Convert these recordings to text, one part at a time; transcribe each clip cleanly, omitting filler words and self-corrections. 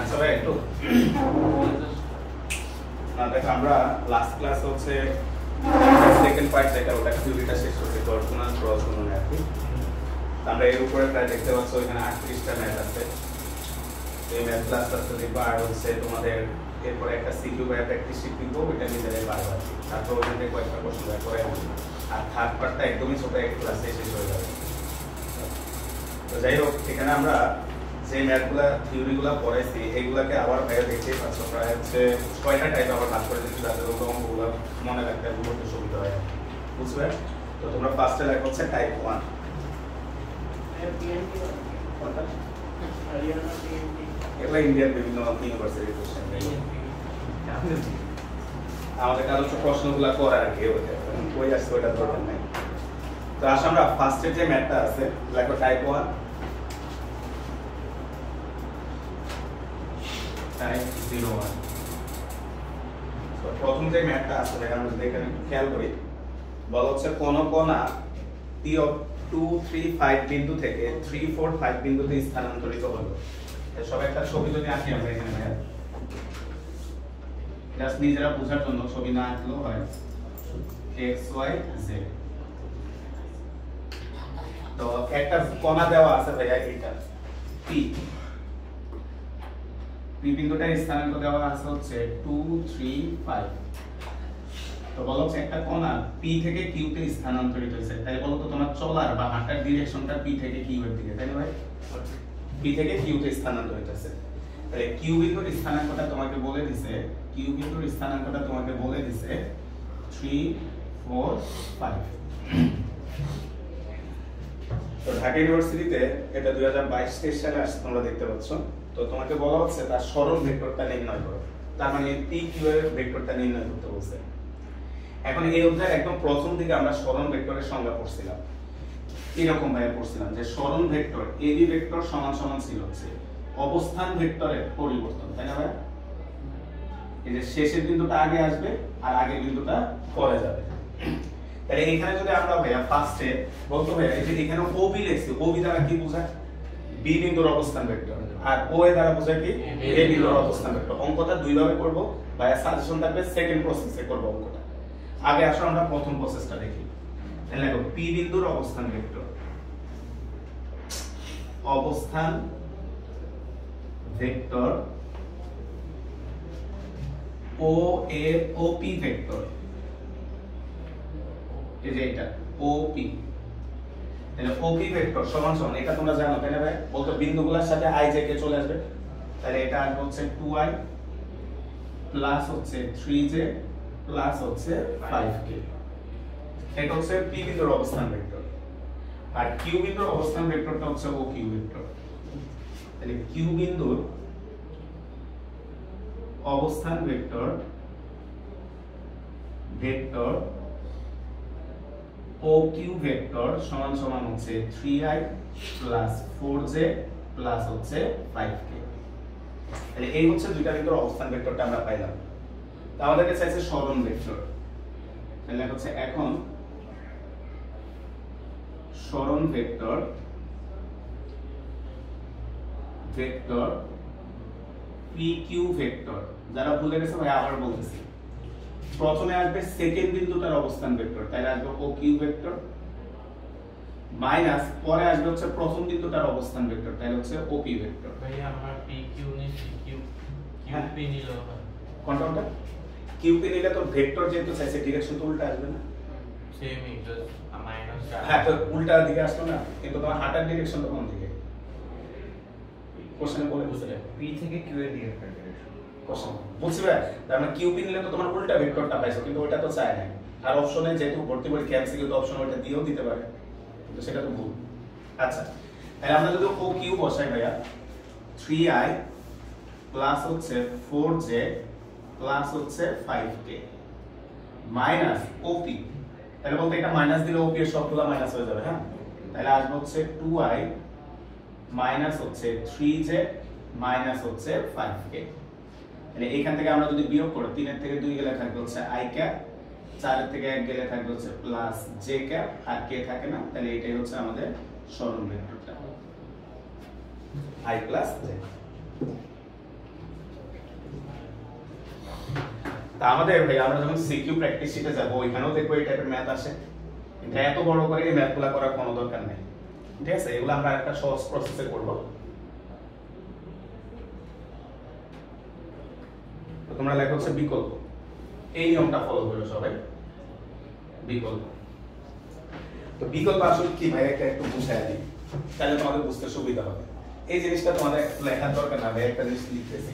আচ্ছা ভাই একটু দেখো আমরা লাস্ট ক্লাস হচ্ছে সেকেন্ড পার্ট যেটা ওটা থিওরিটা শেষ করতে অর্থোগোনাল ক্রস গুণন আর কি। আমরা এর উপরে প্রায় দেখতে পাচ্ছ এখানে 38টা ম্যাথ আছে। এই ম্যাথ ক্লাস আস্তে দেখবা আর হচ্ছে তোমাদের এরপরে একটা সিকিউ বা প্র্যাকটিস শিট দিব ওইটা নিজেরাই পারবা আর কি। তারপর ওখান থেকে কয়েকটা প্রশ্ন করে আর থার্ড পার্টটা একদমই ছোট একটা ক্লাসে শেষ হয়ে যাবে। তো যাই হোক এখানে আমরা যে ম্যাথগুলা থিওরিগুলা পড়াইছি এইগুলাকে আবার ভাইয়া দেখতেই পাচ্ছ প্রায় হচ্ছে 6টা টাইপ আবার ভাগ করে দিচ্ছি যাতে অঙ্কগুলো মনে রাখতে বুঝতে সুবিধা হয়, বুঝবে? তো তোমরা ফার্স্টে লেখো হচ্ছে টাইপ 1। এগুলো ইন্ডিয়ান বিভিন্ন ইউনিভার্সিটির কোশ্চেন। আমাদের কাছে হচ্ছে প্রশ্নগুলো করার আর কি ওই আসছে ওইটা দরকার নাই। তো আসলে আমরা ফার্স্টের যে ম্যাথটা আছে লেখো টাইপ 1 টাইপ 01। তো প্রথম যে ম্যাথটা আছে আমরা যদি এখানে খেয়াল করি বলা হচ্ছে কোন কোণা P of 2 3 5 বিন্দু থেকে 3 4 5 বিন্দুতে স্থানান্তরিত হলো। সব একটা ছবি যদি আঁকি আমরা এখানে জাস্ট নিজেরা বোঝার জন্য ছবি না আঁকলেও হয় x y z। তো একটা কোণা দেওয়া আছে ভাইয়া এটা P বিন্দুটার স্থানাঙ্ক দেওয়া আছে হচ্ছে 2 3 5। তো বলো হচ্ছে একটা কোণা P থেকে Q তে স্থানান্তরিত হয়েছে, তাই বলো তো তোমার চলার বা হাঁটার ডিরেকশনটা P থেকে Q এর দিকে, তাই না ভাই? P থেকে Q তে স্থানান্তরিত হয়েছে। তাহলে Q বিন্দুর স্থানাঙ্কটা তোমাকে বলে দিছে, Q বিন্দুর স্থানাঙ্কটা তোমাকে বলে দিছে 3 4 5। তো ঢাকা ইউনিভার্সিটিতে এটা 2022-23 সালে আসছে তোমরা দেখতে পাচ্ছ। তো তোমাকে বলা হচ্ছে তার সরল ভেক্টরটা নির্ণয় করো, তার মানে PQ এর ভেক্টরটা নির্ণয় করতে বলছে। এখন এই অধ্যায়ের একদম প্রথম দিকে আমরা সরল ভেক্টরের সংজ্ঞা পড়ছিলাম, এরকম ভাবে পড়ছিলাম যে সরল ভেক্টর AB ভেক্টর সমান সমান ছিল হচ্ছে অবস্থান ভেক্টরের পরিবর্তন, তাই না ভাই? এই যে শেষের বিন্দুটা আগে আসবে আর আগের বিন্দুটা পরে যাবে। তাহলে এখানে যদি আমরা ভাইয়া ফার্স্টে বলতো ভাইয়া এই যে এখানে OB লিখছি, OB দ্বারা কি বোঝায়? B বিন্দুর অবস্থান ভেক্টর, আর OA দ্বারা বোঝায় কি? A বিন্দুর অবস্থান ভেক্টর। অঙ্কটা দুই ভাবে করব, ভাইয়া সাজেশন থাকবে সেকেন্ড প্রসেসে করব অঙ্কটা। আগে আসো আমরা প্রথম প্রসেসটা দেখি। তাহলে দেখো P বিন্দুর অবস্থান ভেক্টর, অবস্থান ভেক্টর OP ভেক্টর, এই যে এটা OP। তাহলে OP ভেক্টর সমান সমান এটা তোমরা জানো তাই না ভাই? বলতো বিন্দুগুলোর সাথে i j কে চলে আসবে, তাহলে এটা আসবে হচ্ছে 2i প্লাস হচ্ছে 3j প্লাস হচ্ছে 5k। এটা হচ্ছে P বিন্দুর অবস্থান ভেক্টর। আর Q বিন্দুর অবস্থান ভেক্টরটা হচ্ছে OQ ভেক্টর। তাহলে Q বিন্দুর অবস্থান ভেক্টর OQ ভেক্টর সমান সমান হচ্ছে 3i প্লাস 4j প্লাস হচ্ছে 5k। তাহলে এই হচ্ছে দুইটা বিন্দুর অবস্থান ভেক্টরটা আমরা পাইলাম। তো আমাদেরকে চাইছে সরণ ভেক্টর। তাহলে হচ্ছে এখন সরণ ভেক্টর PQ ভেক্টর, যারা ভুলে গেছে ভাই আবার বলতেছি। প্রথমে আসবে সেকেন্ড বিন্দুটার অবস্থান ভেক্টর, তাহলে আসবে OQ ভেক্টর মাইনাস পরে আসবে হচ্ছে প্রথম বিন্দুটার অবস্থান ভেক্টর, তাহলে হচ্ছে OP ভেক্টর। ভাই আমরা PQ নিছি QP নিলো কোনটা? QP নিলে তো ভেক্টর যেহেতু চাইছে ডিরেকশন তো উল্টা আসবে না? সেমই জাস্ট মাইনাস। হ্যাঁ, তো উল্টা দিকে আসলো না, কিন্তু তোমার হাঁটার ডিরেকশন তো কোন দিকে? কোশ্চেনে বলে বুঝলে P থেকে Q এর দিকে একটা ডিরেকশন কোশ্চেন বুঝবে? তার মানে QP নিলে তো তোমার উল্টা ভেক্টরটা পাইছো, কিন্তু ওটা তো চায় না। আর অপশনে যেহেতু ভর্তি পরীক্ষা এমসিকিউ তো অপশন ওটা দিয়েও দিতে পারে, কিন্তু সেটা তো ভুল। আচ্ছা, তাহলে আমরা যদি OQ বসাই ভাইয়া 3i প্লাস হচ্ছে 4j প্লাস হচ্ছে 5k মাইনাস OP। তাহলে বলতে এটা মাইনাস দিলে OP এর সবগুলো মাইনাস হয়ে যাবে। হ্যাঁ, তাহলে আসবে হচ্ছে 2i মাইনাস হচ্ছে 3j মাইনাস হচ্ছে 5k। তাহলে এখান থেকে আমরা যদি বিয়োগ করি 3 এর থেকে 2 গেলে থাকবে হচ্ছে i ক্যাপ, 4 এর থেকে 1 গেলে থাকবে হচ্ছে প্লাস j ক্যাপ, আর k থাকে না। তাহলে এটাই হচ্ছে আমাদের সরণ ভেক্টরটা i প্লাস j। তা আমাদের ভাই আমরা যখন সিকিউ প্র্যাকটিস শিটে যাব ওইখানেও দেখবো এই টাইপের ম্যাথ আসে, কিন্তু এত বড় করে এই ম্যাথগুলো করার কোনো দরকার নেই, ঠিক আছে? এগুলো আমরা একটা সহজ প্রসেসে করব। তো তোমরা লেখো হচ্ছে বিকল্প, এই নিয়মটা ফলো করো সবাই। বিকল্প, তো বিকল্প আসলে কি ভাই একটা একটু বুঝাই দিই, তাহলে তোমাদের বুঝতে সুবিধা হবে। এই জিনিসটা তোমাদের লেখার দরকার না, ভাই একটা জিনিস লিখতেছি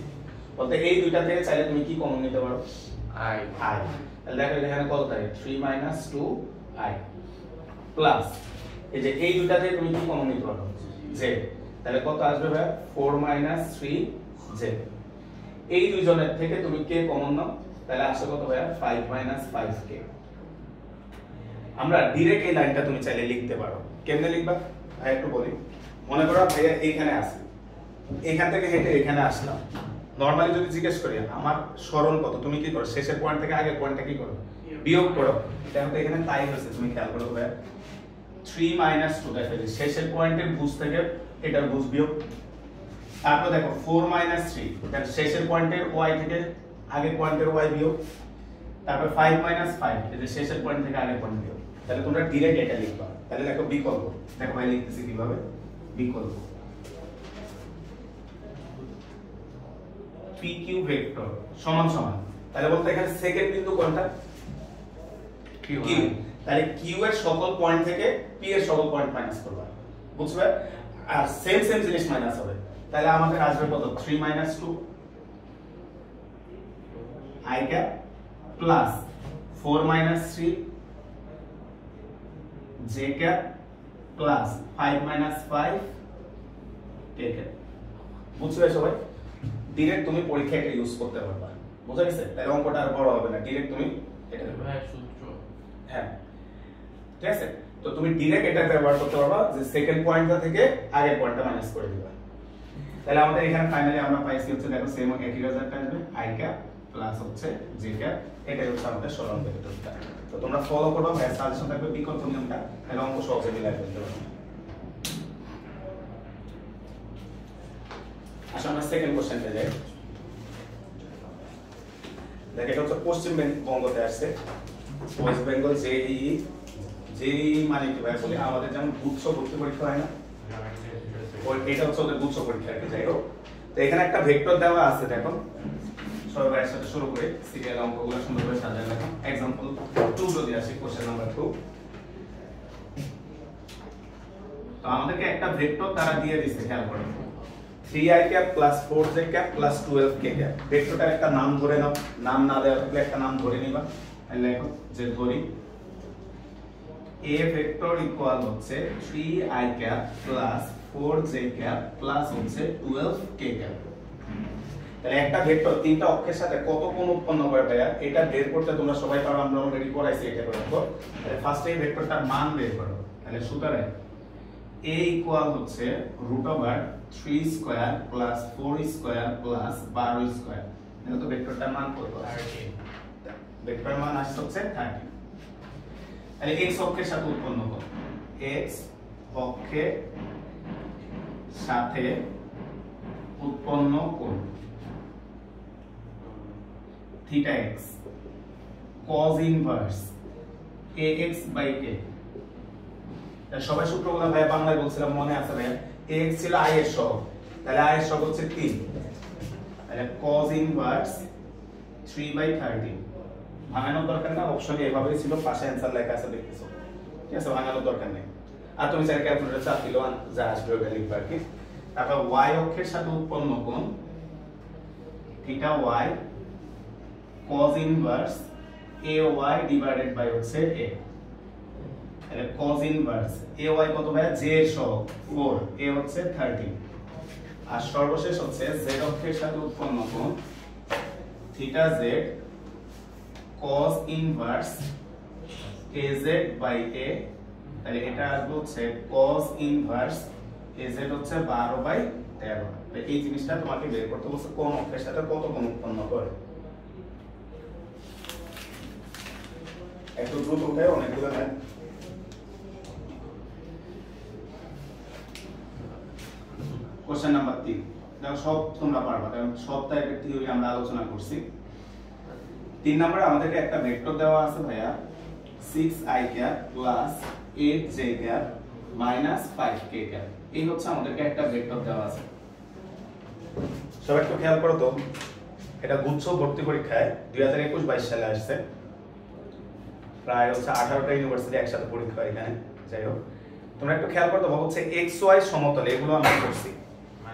বলতে এই দুইটা থেকে চাইলে তুমি কি কমন নিতে পারো? I I. তাহলে দেখো এখানে কত থাকে 3 - 2 i প্লাস এই যে এই দুইটা থেকে তুমি কি কমন নিতে পারো? z। তাহলে কত আসবে ভাই 4 - 3z। এই দুইজনের থেকে তুমি কে কমন নাও, তাহলে আসে কত ভাই 5 - 5k। আমরা ডাইরেক্ট এই লাইনটা তুমি চাইলে লিখতে পারো। কেমনে লিখবা ভাই একটু বলি। মনে করো ভাইয়া এইখানে আছে, এখান থেকে হেঁটে এখানে আসলাম। নরমালি যদি জিজ্ঞেস করি আমার সরণ কত, তুমি কি করো? শেষের পয়েন্ট থেকে আগের পয়েন্টটা কি করো? বিয়োগ করো। দেখো তো এখানে তাই হচ্ছে, তুমি খেয়াল করো ভাই 3 - 2 দেখো শেষের পয়েন্টের ভুজ থেকে এটার ভুজ বিয়োগ। তারপর দেখো 4 - 3 দেখো শেষের পয়েন্টের y থেকে আগের পয়েন্টের y বিয়োগ। তারপর 5 - 5 এই যে শেষের পয়েন্ট থেকে আগের পয়েন্ট বিয়োগ। তাহলে তোমরা ডাইরেক্ট এটা লিখবা। তাহলে দেখো বিকল্প, দেখো ভাই লিখতেছি কিভাবে। বিকল্প PQ ভেক্টর সমান সমান, তাহলে বলতে এখানে সেকেন্ড বিন্দু কোনটা? Q। তাহলে Q এর সকল পয়েন্ট থেকে P এর সকল পয়েন্ট মাইনাস করবা, বুঝবে? আর সেম জিনিস মাইনাস হবে। তাহলে আমাদের আসবে কত 3 - 2 i cap plus 4 - 3 j cap plus 5 - 5 k cap. বুঝবে সবাই? ডাইরেক্ট তুমি পরীক্ষায় এটা ইউজ করতে পারবা, বুঝা গেছে? তাহলে অঙ্কটা আর বড় হবে না, ডাইরেক্ট তুমি এটা দেবে। ভাই সূত্র। হ্যাঁ ঠিক আছে, তো তুমি ডাইরেক্ট এটা ব্যবহার করতে পারবা যে সেকেন্ড পয়েন্টটা থেকে আগের পয়েন্টটা মাইনাস করে দিবা। তাহলে আমাদের এখানে ফাইনালি আমরা পাইছি হচ্ছে দেখো সেম একই রেজাল্ট আসবে i ক্যাপ প্লাস হচ্ছে j ক্যাপ। এটাই হচ্ছে আমাদের সরল ভেক্টরটা। তো তোমরা ফলো করবা, ভাই সাজেশন থাকবে বিকল্প নিয়মটা, তাহলে অঙ্ক সহজে মিলাই ফেলতে পারবে। আসলে আমরা সেকেন্ড কোশ্চেনটা যাই। দেখ এটা হচ্ছে পশ্চিমবঙ্গতে আসছে, ওয়েস্ট বেঙ্গল জেই মানে কি ভাই বলি আমাদের যেমন গুচ্ছ ভর্তি পরীক্ষা হয় না, এটা হচ্ছে ওদের গুচ্ছ পরীক্ষা আর কি। যাই হোক, তো এখানে একটা ভেক্টর দেওয়া আছে, দেখো সবাই একসাথে শুরু করে সিরিয়াল অঙ্কগুলো সুন্দর করে সাজায় রাখো। एग्जांपल 2 যদি আসে, কোশ্চেন নাম্বার 2। তো আমাদেরকে একটা ভেক্টর তারা দিয়ে দিয়েছে, খেয়াল করো 3i cap plus 4j cap plus 12k cap. ভেক্টরটার একটা নাম ধরে নাও, নাম না দেওয়া থাকলে একটা নাম ধরে নিবা। তাহলে দেখো যে ধরি a ভেক্টর ইকুয়াল হচ্ছে 3i cap plus 4j cap plus হচ্ছে 12k ক্যাপ। তাহলে একটা ভেক্টর তিনটা অক্ষের সাথে কত কোণ উৎপন্ন করে ভাইয়া, এটা বের করতে তোমরা সবাই পারো, আমরা অলরেডি করাইছি এটা করে দেখো। তাহলে ফার্স্টে এই ভেক্টরটার মান বের করো। তাহলে সুতরাং a ইকুয়াল হচ্ছে √3 square plus 4 square plus 12 square. এটা তো ভেক্টরটার মান কত? 13। ভেক্টর মান আসছে হচ্ছে 13। তাহলে x অক্ষের সাথে উৎপন্ন করো, x অক্ষের সাথে উৎপন্ন কোণ theta x cos inverse ax by k। সবাই সূত্রগুলো ভাই বাংলায় বলছিলাম, মনে আছে ভাই? x ছিল i এর সহগ, তাহলে i এর সহগ হচ্ছে 3, তাহলে cos ইনভার্স 3/13। ভাঙানোর দরকার না, অপশনে এভাবেই ছিল, পাশে অ্যানসার লেখা আছে দেখতেছো, ঠিক আছে? ভাঙানোর দরকার নেই। আর তুমি চাইলে ক্যালকুলেটর চাপ দিলেও যা আসবে ওটা লিখবা আর কি। তারপর y অক্ষের সাথে উৎপন্ন কোণ theta y cos inverse ay divided by হচ্ছে a। তাহলে cos ইনভার্স ay কত ভাই? j এর সহগ 4, a হচ্ছে 13। আর সর্বশেষ হচ্ছে z অক্ষের সাথে উৎপন্ন কোণ theta z cos inverse az by a। তাহলে এটা আসবে হচ্ছে cos ইনভার্স az হচ্ছে 12/13। এই জিনিসটা তোমাকে বের করতে বলছে কোন অক্ষের সাথে কত কোণ উৎপন্ন করে। একটু দ্রুত উঠে অনেকগুলো নেন। কোশ্চেন নাম্বার 3 দেখো, সব তোমরা পারবা কারণ সব টাইপের থিওরি আমরা আলোচনা করছি। 3 নম্বরে আমাদেরকে একটা ভেক্টর দেওয়া আছে ভাইয়া 6i cap plus 8j cap minus 5k cap. এই হচ্ছে আমাদেরকে একটা ভেক্টর দেওয়া আছে। সবাই একটু খেয়াল করো তো, এটা গুচ্ছ ভর্তি পরীক্ষায় 2021-22 সালে আসছে। প্রায় হচ্ছে 18টা ইউনিভার্সিটি একসাথে পরীক্ষা হয় এখানে। যাই হোক, তোমরা একটু খেয়াল করো তো, হচ্ছে xy সমতলে এগুলো আমরা করছি।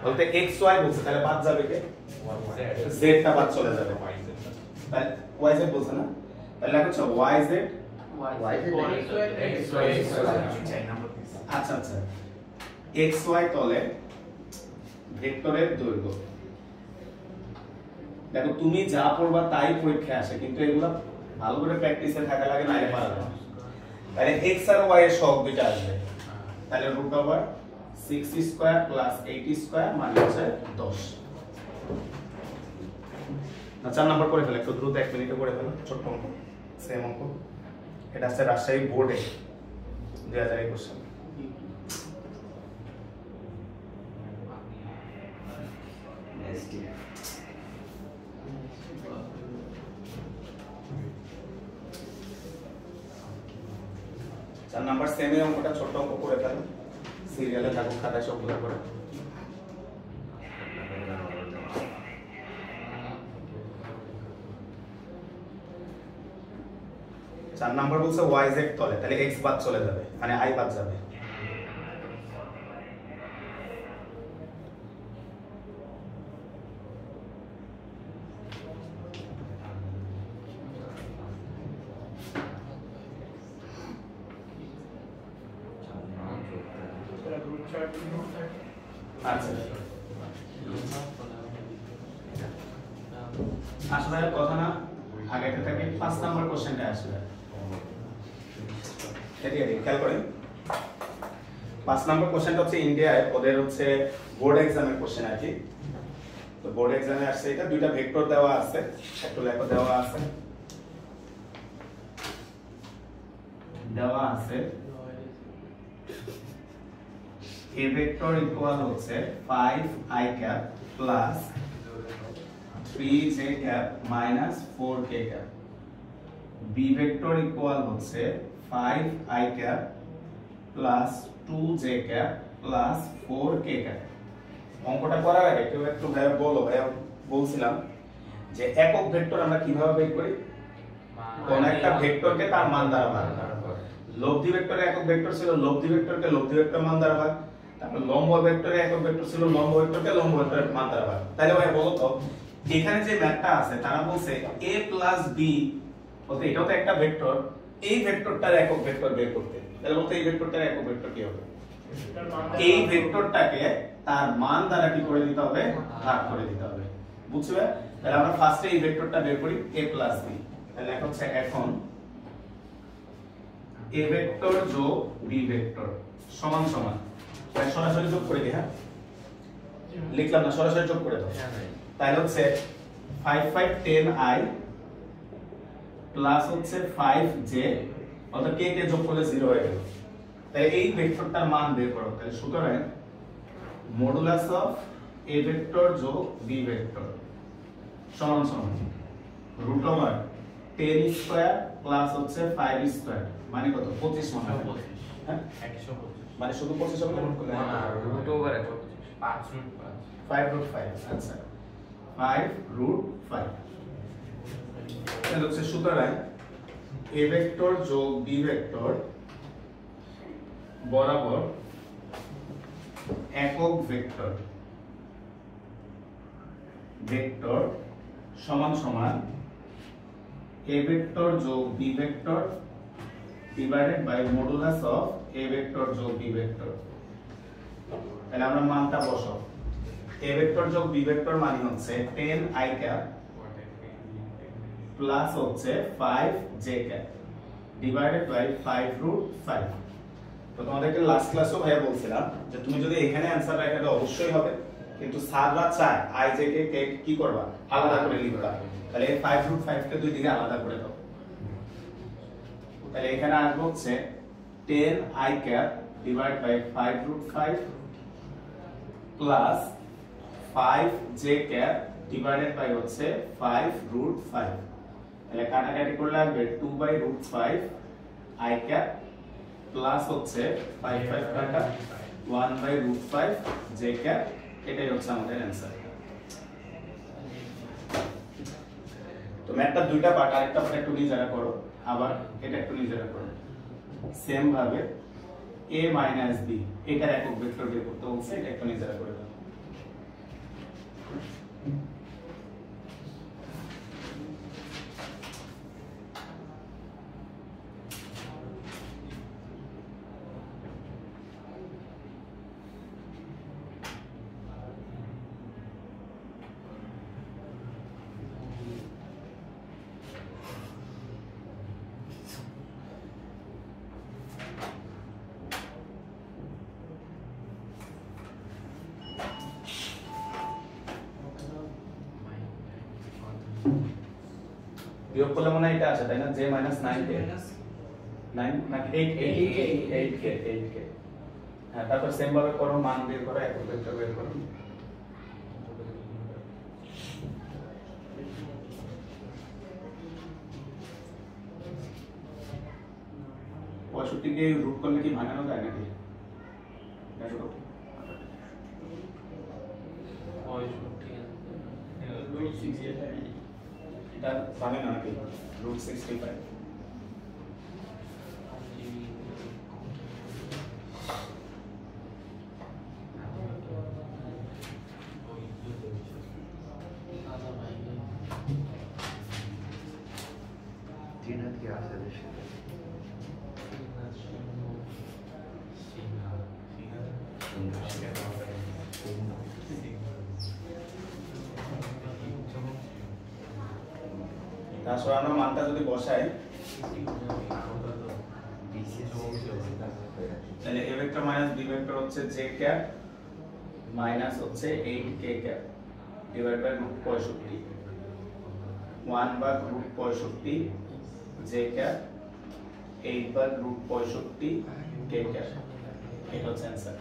বলতে xy বলছে, তাহলে বাদ যাবে কে? z টা বাদ চলে যাবে। তাহলে yz বলছে না, তাহলে লেখা হচ্ছে yz। আচ্ছা আচ্ছা, xy তলে ভেক্টরের দৈর্ঘ্য। দেখো তুমি যা পড়বা তাই পরীক্ষায় আসে, কিন্তু এগুলা ভালো করে প্র্যাকটিসে থাকা লাগে, না এটা পারবে না। তাহলে x আর y এর সহগ দুইটা আসবে, তাহলে root over 6 square plus 8 square মানে হচ্ছে 10। না 4 নাম্বার করে ফেলে, একটু দ্রুত 1 মিনিটে করে ফেলো, ছোট অঙ্ক, সেম অঙ্ক। এটা আছে রাজশাহী বোর্ডে 2021 সালে। চার নাম্বার সেম এই অঙ্কটা ছোট অঙ্ক করে ফেলো, সিরিয়ালে থাকুক, খাতায় সবগুলো করে। 4 নাম্বার বলছে yz তলে, তাহলে x বাদ চলে যাবে, মানে i বাদ যাবে। আচ্ছা আসলে কথা না আগাইতে থাকি, 5 নাম্বার কোশ্চেনটা আসবে। খেয়াল করেন, 5 নাম্বার কোশ্চেনটা হচ্ছে ইন্ডিয়ায় ওদের হচ্ছে বোর্ড এক্সামের কোশ্চেন আর কি। তো বোর্ড এক্সামে আসছে এটা, দুইটা ভেক্টর দেওয়া আছে, একটু লেখো দেওয়া আছে a ভেক্টর ইকুয়াল হচ্ছে 5i cap plus 3j cap minus 4k cap. b vector equal হচ্ছে 5i cap plus 2j cap plus 4k cap. অঙ্কটা করার আগে কেউ একটু ভাইয়া বলো, ভাইয়া বলছিলাম যে একক ভেক্টর আমরা কিভাবে বের করি? কোন একটা ভেক্টরকে তার মান দ্বারা ভাগ। লব্ধি ভেক্টরে একক ভেক্টর ছিল, লব্ধি ভেক্টরকে লব্ধি ভেক্টর মান দ্বারা ভাগ। তারপর লম্ব ভেক্টরে একক ভেক্টর ছিল, লম্ব ভেক্টরকে লম্ব ভেক্টরের মান দ্বারা ভাগ। তাহলে ভাই বলো তো, এখানে যে ম্যাথটা আছে তারা বলছে a প্লাস b, বলতে এটাও তো একটা ভেক্টর, এই ভেক্টরটার একক ভেক্টর বের করতে। তাহলে বলতে এই ভেক্টরটার একক ভেক্টর কি হবে? এই ভেক্টরটাকে তার মান দ্বারা কি করে দিতে হবে? ভাগ করে দিতে হবে। বুঝছো? তাহলে আমরা ফার্স্টে এই ভেক্টরটা বের করি a প্লাস b। তাহলে এখন হচ্ছে এখন a ভেক্টর যোগ b ভেক্টর সমান সমান, তাহলে সরাসরি যোগ করে দিই। হ্যাঁ লিখলাম না, সরাসরি যোগ করে দাও। তাহলে হচ্ছে 5 5 10i প্লাস হচ্ছে 5j, অর্থাৎ k কে যোগ করলে 0 হয়ে গেল। তাহলে এই ভেক্টরটার মান বের করো। তাহলে সুতরাং মডুলাস অফ a ভেক্টর যোগ b ভেক্টর সমান সমান রুট ওভার 10 স্কয়ার প্লাস হচ্ছে 5 স্কয়ার মানে কত? 25 মানে 125। হ্যাঁ 125 মানে শুধু 25 হবে না, রুট ওভার 5 রুট 5 রুট 5। আচ্ছা 5 রুট 5। তাহলে হচ্ছে সুতরাং a ভেক্টর যোগ b ভেক্টর বরাবর একক ভেক্টর ভেক্টর সমান সমান a ভেক্টর যোগ b vector divided by modulus of a vector যোগ b ভেক্টর। তাহলে আমরা মানটা বসাও। a ভেক্টর যোগ b ভেক্টর মানে হচ্ছে 10i ক্যাপ প্লাস হচ্ছে 5j cap divided by 5 root 5। তো তোমাদেরকে লাস্ট ক্লাসেও ভাইয়া বলছিলাম যে তুমি যদি এখানে অ্যানসার রাখো এটা অবশ্যই হবে, কিন্তু স্যাররা চায় i j কে কি করবা? আলাদা করে লিখবা। তাহলে 5 রুট 5 কে দুই দিকে আলাদা করে দাও। তাহলে এখানে আসবে হচ্ছে 10i cap divide by 5 root 5 plus 5j cap divided by হচ্ছে 5 রুট 5। তাহলে কাটাকাটি করলে আসবে 2/√5 i ক্যাপ প্লাস হচ্ছে 5 কাটা 1/√5 j ক্যাপ। এটাই হচ্ছে আমাদের অ্যানসার। তো ম্যাথটা দুইটা পার্ট, আরেকটা পার্ট একটু নিজেরা করো, আবার এটা একটু নিজেরা করো। সেম ভাবে a - b এটার একক ভেক্টর বের করতে বলছে, এটা একটু নিজেরা করে দাও। বিয়োগ করলে মনে হয় এটা আছে তাই না, j - 9k 9 নাকি 8k হ্যাঁ। তারপর সেম ভাবে করো, মান বের করো, একক ভেক্টর বের করো। পঁয়ষট্টিকে রুট করলে কি ভাঙানো যায় নাকি? দেখো এটা ভাঙে না নাকি? √65 3 কি আছে দেশে? তারপর আমরা মানটা যদি বসাই তাহলে a vector minus b vector হচ্ছে j ক্যাপ মাইনাস হচ্ছে 8k cap divide by √65 1/√65 j cap 8/√65 k cap. এটা হচ্ছে অ্যানসার।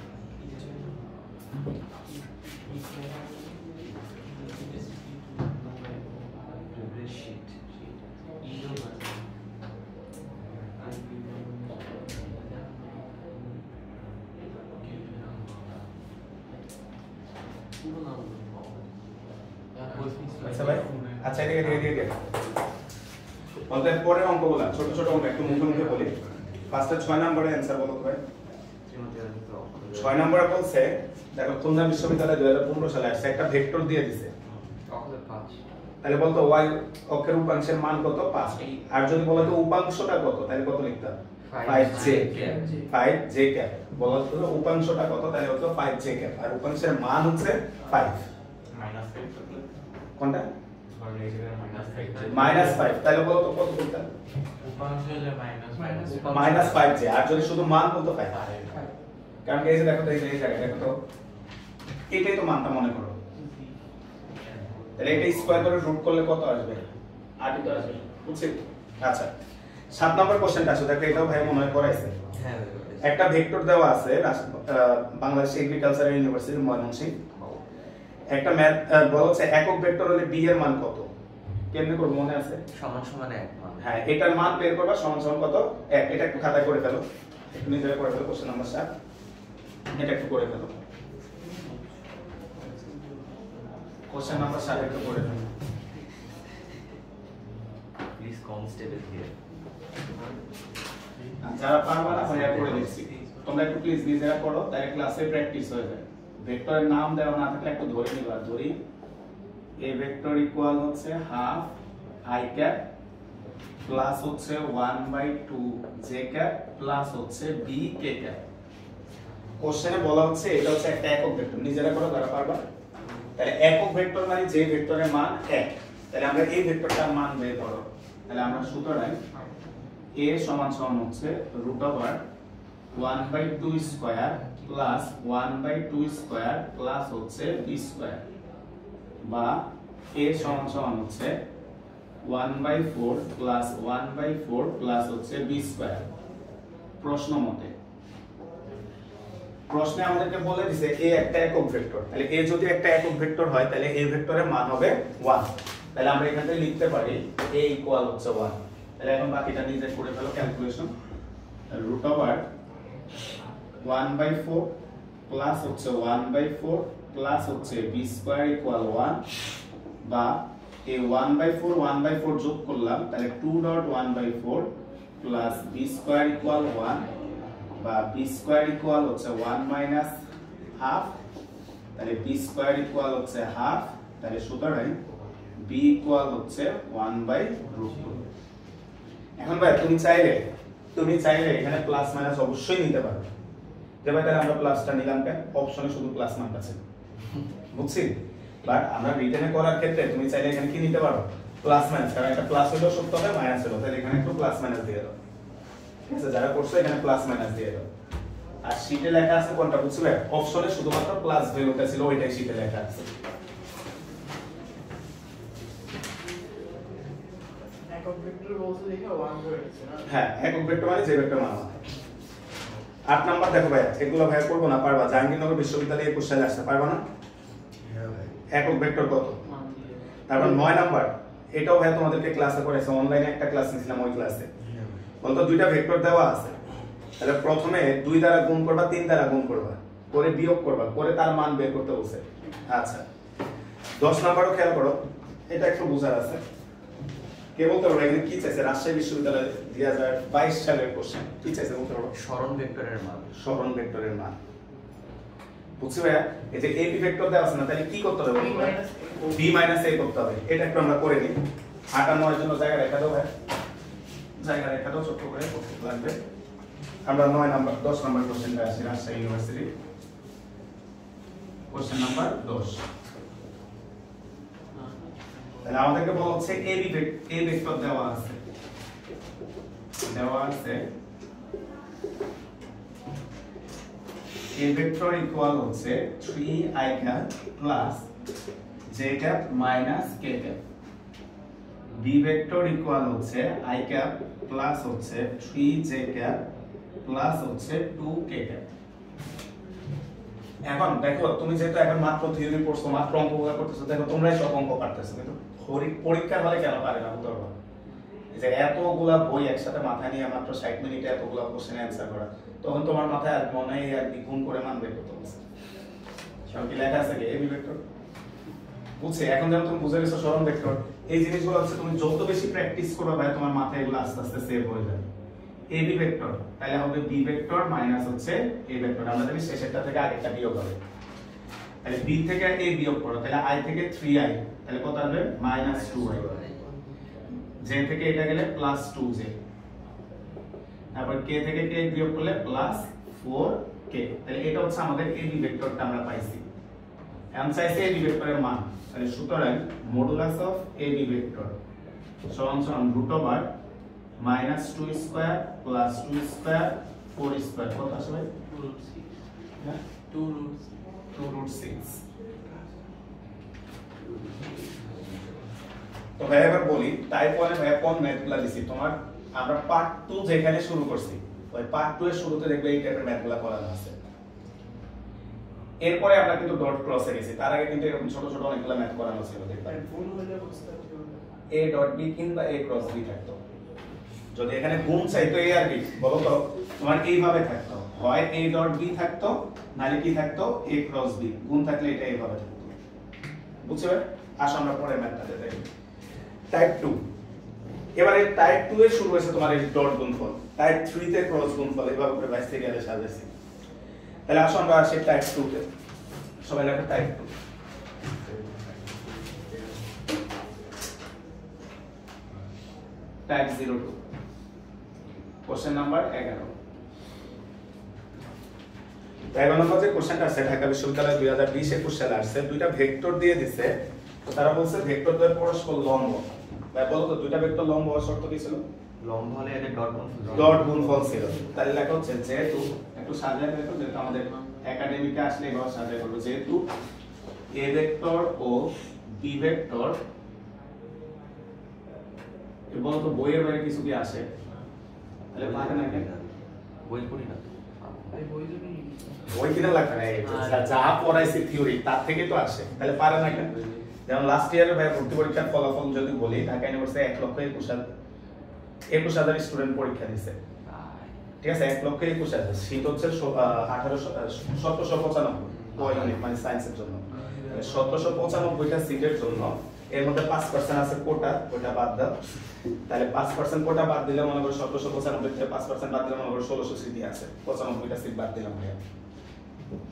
আচ্ছা ভাই, আচ্ছা এদিকে বলতে পরের অঙ্কগুলা ছোট ছোট অঙ্ক একটু মুখে মুখে বলি। ফার্স্টে 6 নম্বরের অ্যানসার বলো তো ভাই। 6 নম্বরে বলছে দেখো খুলনা বিশ্ববিদ্যালয় 2015 সালে আসছে একটা ভেক্টর দিয়ে দিছে, তাহলে বলতো y অক্ষের উপাংশের মান কত? 5। আর যদি বলো তো উপাংশটা কত, তাহলে কত লিখতাম? 5j cap. বলো তো উপাংশটা কত, তাহলে হতো 5j ক্যাপ, আর উপাংশের মান হচ্ছে 5 কোনটা? -5। তাহলে বলো তো কত লিখতাম? -5j। আর যদি শুধু মান বলতো 5, কারণ এই যে দেখো তো এই জায়গায় দেখো তো এটাই তো মানটা মনে করো, তাহলে এটা স্কয়ার করে রুট করলে কত আসবে? 8ই তো আসবে, বুঝছিস? আচ্ছা 7 নম্বর কোশ্চেনটা আছে, দেখো এটাও ভাই মনে হয় করাইছে। হ্যাঁ, একটা ভেক্টর দেওয়া আছে বাংলাদেশ এগ্রিকালচার ইউনিভার্সিটি ময়মনসিংহ। একটা ম্যাথ বলা হচ্ছে একক ভেক্টর হলে b এর মান কত? কেমনে করব মনে আছে? সমান সমান 1। হ্যাঁ, এটার মান বের করবা সমান সমান কত? 1। এটা একটু খাতায় করে ফেলো, একটু নিজে করে ফেলো। কোশ্চেন নাম্বার 7 এটা একটু করে ফেলো। কোশ্চেন নাম্বার 7 একটু করে ফেলো প্লিজ। কনস্টেবল হিয়ার যারা পারবা না ভাইয়া করে দিচ্ছি, তোমরা একটু প্লিজ নিজেরা পড়ো, তাহলে ক্লাসে প্র্যাকটিস হয়ে যায়। ভেক্টরের নাম দেওয়া না থাকলে একটু ধরে নিবা। ধরি a ভেক্টর ইকুয়াল হচ্ছে হাফ i ক্যাপ প্লাস হচ্ছে 1/2 j ক্যাপ প্লাস হচ্ছে b k ক্যাপ। কোশ্চেনে বলা হচ্ছে এটা হচ্ছে একটা একক ভেক্টর, নিজেরা করো যারা পারবা। তাহলে একক ভেক্টর মানে যে ভেক্টরের মান 1, তাহলে আমরা এই ভেক্টরটার মান বের করব। তাহলে আমরা সুতরাং a সমান সমান হচ্ছে √1/2 স্কয়ার প্লাস 1/2 স্কয়ার প্লাস হচ্ছে b স্কয়ার, বা a সমান সমান হচ্ছে 1/4 প্লাস 1/4 প্লাস হচ্ছে b স্কয়ার। প্রশ্ন মতে প্রশ্নে আমাদেরকে বলে দিছে a একটা একক ভেক্টর, তাহলে a যদি একটা একক ভেক্টর হয় তাহলে a ভেক্টরের মান হবে 1। তাহলে আমরা এখান থেকে লিখতে পারি a ইকুয়াল হচ্ছে 1। তাহলে এখন বাকিটা নিজে করে ফেলো ক্যালকুলেশন। √1/4 প্লাস হচ্ছে 1/4 প্লাস হচ্ছে b স্কয়ার ইকুয়াল 1 বা এই 1/4 যোগ করলাম তাহলে 2.1/4 প্লাস b স্কয়ার ইকুয়াল 1 বা b স্কয়ার ইকুয়াল হচ্ছে 1 মাইনাস হাফ, তাহলে b স্কয়ার ইকুয়াল হচ্ছে হাফ, তাহলে সুতরাং b ইকুয়াল হচ্ছে 1/√2। এখন ভাই তুমি চাইলে এখানে প্লাস মাইনাস অবশ্যই নিতে পারো। যে ভাই তাহলে আমরা প্লাসটা নিলাম কেন, অপশনে শুধু প্লাস মান আছে, বুঝছি? বাট আমরা রিটেনে করার ক্ষেত্রে তুমি চাইলে এখানে কি নিতে পারো, প্লাস মাইনাস, কারণ একটা প্লাস হলেও সত্য হবে মাইনাস হলেও, তাহলে এখানে একটু প্লাস মাইনাস দিয়ে দাও। ঠিক আছে, যারা করছো এখানে প্লাস মাইনাস দিয়ে দাও। আর শীটে লেখা আছে কোনটা বুঝছো? অপশনে শুধুমাত্র প্লাস ভ্যালুটা ছিল, ওইটাই শীটে লেখা আছে। একক ভেক্টর বলতে দেখে 1 করে দিচ্ছে না? হ্যাঁ, একক ভেক্টর মানে যে ভেক্টর মান হয়। 8 নাম্বার দেখো ভাই, এগুলো ভাই করব না, পারবা? জাহাঙ্গীরনগর বিশ্ববিদ্যালয়ে 21 সালে আসতে পারবা না? হ্যাঁ ভাই। একক ভেক্টর কত? মান দিয়ে তারপর 9 নাম্বার, এটাও ভাই তোমাদেরকে ক্লাসে করেছে, অনলাইনে একটা ক্লাস নিছিলাম, ওই ক্লাসে বলতো দুইটা ভেক্টর দেওয়া আছে, তাহলে প্রথমে 2 দ্বারা গুণ করবা, 3 দ্বারা গুণ করবা, করে বিয়োগ করবা, করে তার মান বের করতে বলছে। আচ্ছা 10 নাম্বারও খেয়াল করো, এটা একটু বোঝার আছে। কে বলতে পারবে এখানে কি চাইছে? রাজশাহী বিশ্ববিদ্যালয়ে 2022 সালের কোশ্চেন কি চাইছে বলতে পারবো? সরণ ভেক্টরের মান। সরণ ভেক্টরের মান। বুঝছি ভাইয়া? এই যে ab ভেক্টর দেওয়া আছে না, তাহলে কি করতে হবে? b মাইনাস a করতে হবে। এটা একটু আমরা করে নিই। 58 এর জন্য জায়গা রেখা দাও ভাই, জায়গা রেখা দাও, ছোট করে করতে লাগবে। আমরা 9 নাম্বার 10 নাম্বার কোশ্চেনটা আসি, রাজশাহী ইউনিভার্সিটি কোশ্চেন নাম্বার 10। তাহলে আমাদেরকে বলা হচ্ছে a ভেক্টর দেওয়া আছে, a ভেক্টর ইকুয়াল হচ্ছে 3i cap plus j cap minus k cap. b vector equal হচ্ছে i ক্যাপ প্লাস হচ্ছে 3j ক্যাপ প্লাস হচ্ছে 2k ক্যাপ। এখন দেখো তুমি যেহেতু এখন মাত্র থিওরি পড়ছো, মাত্র অঙ্কগুলো করতেছো, দেখো তোমরাই সব অঙ্ক পারতেছো, কিন্তু পরীক্ষার হলে কেন পারে না বলতে পারবো? যে এতগুলা বই একসাথে মাথায় নিয়ে মাত্র 60 মিনিটে এতগুলা কোশ্চেন অ্যানসার করা, তখন তোমার মাথায় আর মনে হয় আর কি গুণ করে মান বের করতে বলছে। সব কি লেখা আছে কি এবি ভেক্টর? বুঝছে? এখন যেমন তুমি বুঝে গেছো সরণ ভেক্টর, এই জিনিসগুলো হচ্ছে তুমি যত বেশি প্র্যাকটিস করবে ভাই তোমার মাথায় এগুলো আস্তে আস্তে সেভ হয়ে যাবে। এবি ভেক্টর তাহলে হবে বি ভেক্টর মাইনাস হচ্ছে এ ভেক্টর, আমরা জানি শেষেরটা থেকে আগেরটা বিয়োগ হবে। তাহলে বি থেকে এ বিয়োগ করো, তাহলে i থেকে 3i, তাহলে কত আসবে? -2i। j থেকে এটা গেলে +2j, তারপর k থেকে k বিয়োগ করলে +4k। তাহলে এটা হচ্ছে আমাদের এবি ভেক্টরটা আমরা পাইছি। এখন চাইছে এবি ভেক্টরের মান, তাহলে সুতরাং মডুলাস অফ এবি ভেক্টর সমান সমান √2 স্কয়ার প্লাস 2 স্কয়ার 4 স্কয়ার, কত আসবে? 2√6 হ্যাঁ 2√6। তো ভাই এবার বলি টাইপ 1 এ ভাই কোন ম্যাথগুলো দিছি তোমার? আমরা পার্ট 2 যেখানে শুরু করছি, ওই পার্ট 2 এর শুরুতে দেখবে এই টাইপের ম্যাথগুলো করানো আছে। এরপরে আমরা কিন্তু ডট ক্রসে গেছি, তার আগে কিন্তু এরকম ছোট ছোট অনেকগুলো ম্যাথ করানো ছিল, দেখবেন ভুল হলে বুঝতে হবে a ডট b কিংবা a ক্রস b থাকতো। যদি এখানে গুণ চাইতো a আর b, বলো তো তোমার এইভাবে থাকতো, হয় a ডট b থাকতো, নালে কি থাকতো? a cross b। গুণ থাকলে এটা এইভাবে থাকতো। বুঝছো? আসো আমরা পরে ম্যাথটাতে দেখি। টাইপ 2, এবারে টাইপ 2 এ শুরু হয়েছে তোমার এই ডট গুণফল, টাইপ 3 তে ক্রস গুণফল, এভাবে করে 22 থেকে আলে সাজাইছি। তাহলে আসো আমরা আসি টাইপ 2 তে। সবাই লেখো টাইপ 2। Type 02 question number 11। 11 নম্বর যে কোশ্চেনটা আছে ঢাকা বিশ্ববিদ্যালয় 2020 সালে আসছে, দুইটা ভেক্টর দিয়ে দিছে। তো তারা বলছে ভেক্টর দ্বয় পরস্পর লম্ব। ভাই বলো তো দুইটা ভেক্টর লম্ব হওয়ার শর্ত কি ছিল? লম্ব হলে এদের ডট গুণফল ছিল। তাহলে লেখা হচ্ছে যেহেতু, একটু সাজায় লেখো, যেহেতু আমাদের একাডেমিকে আসলে এভাবে সাজায় করব, যেহেতু a ভেক্টর ও b ভেক্টর, বলো তো বইয়ের বাইরে কিছু কি আসে? তাহলে পারে না কেন? বই পড়ি না তো। এই বই যদি বই কিনা লাগবে না, যা পড়াইছি থিওরি তার থেকে তো আসে, তাহলে পারে না কেন? যেমন লাস্ট ইয়ারে ভাই ভর্তি পরীক্ষার ফলাফল যদি বলি, ঢাকা ইউনিভার্সিটি 1,21,000 স্টুডেন্ট পরীক্ষা দিছে। ঠিক আছে, 1,21,000, শীত হচ্ছে 1795 ইউনিট মানে সায়েন্সের জন্য। 1795টা সিটের জন্য এর মধ্যে 5% আছে কোটা, ওটা বাদ দাও। তাহলে 5% কোটা বাদ দিলে মনে করো 1795 থেকে 5% বাদ দিলে মনে করো 1600 সিটই আছে। 95টা সিট বাদ দিলাম ভাইয়া।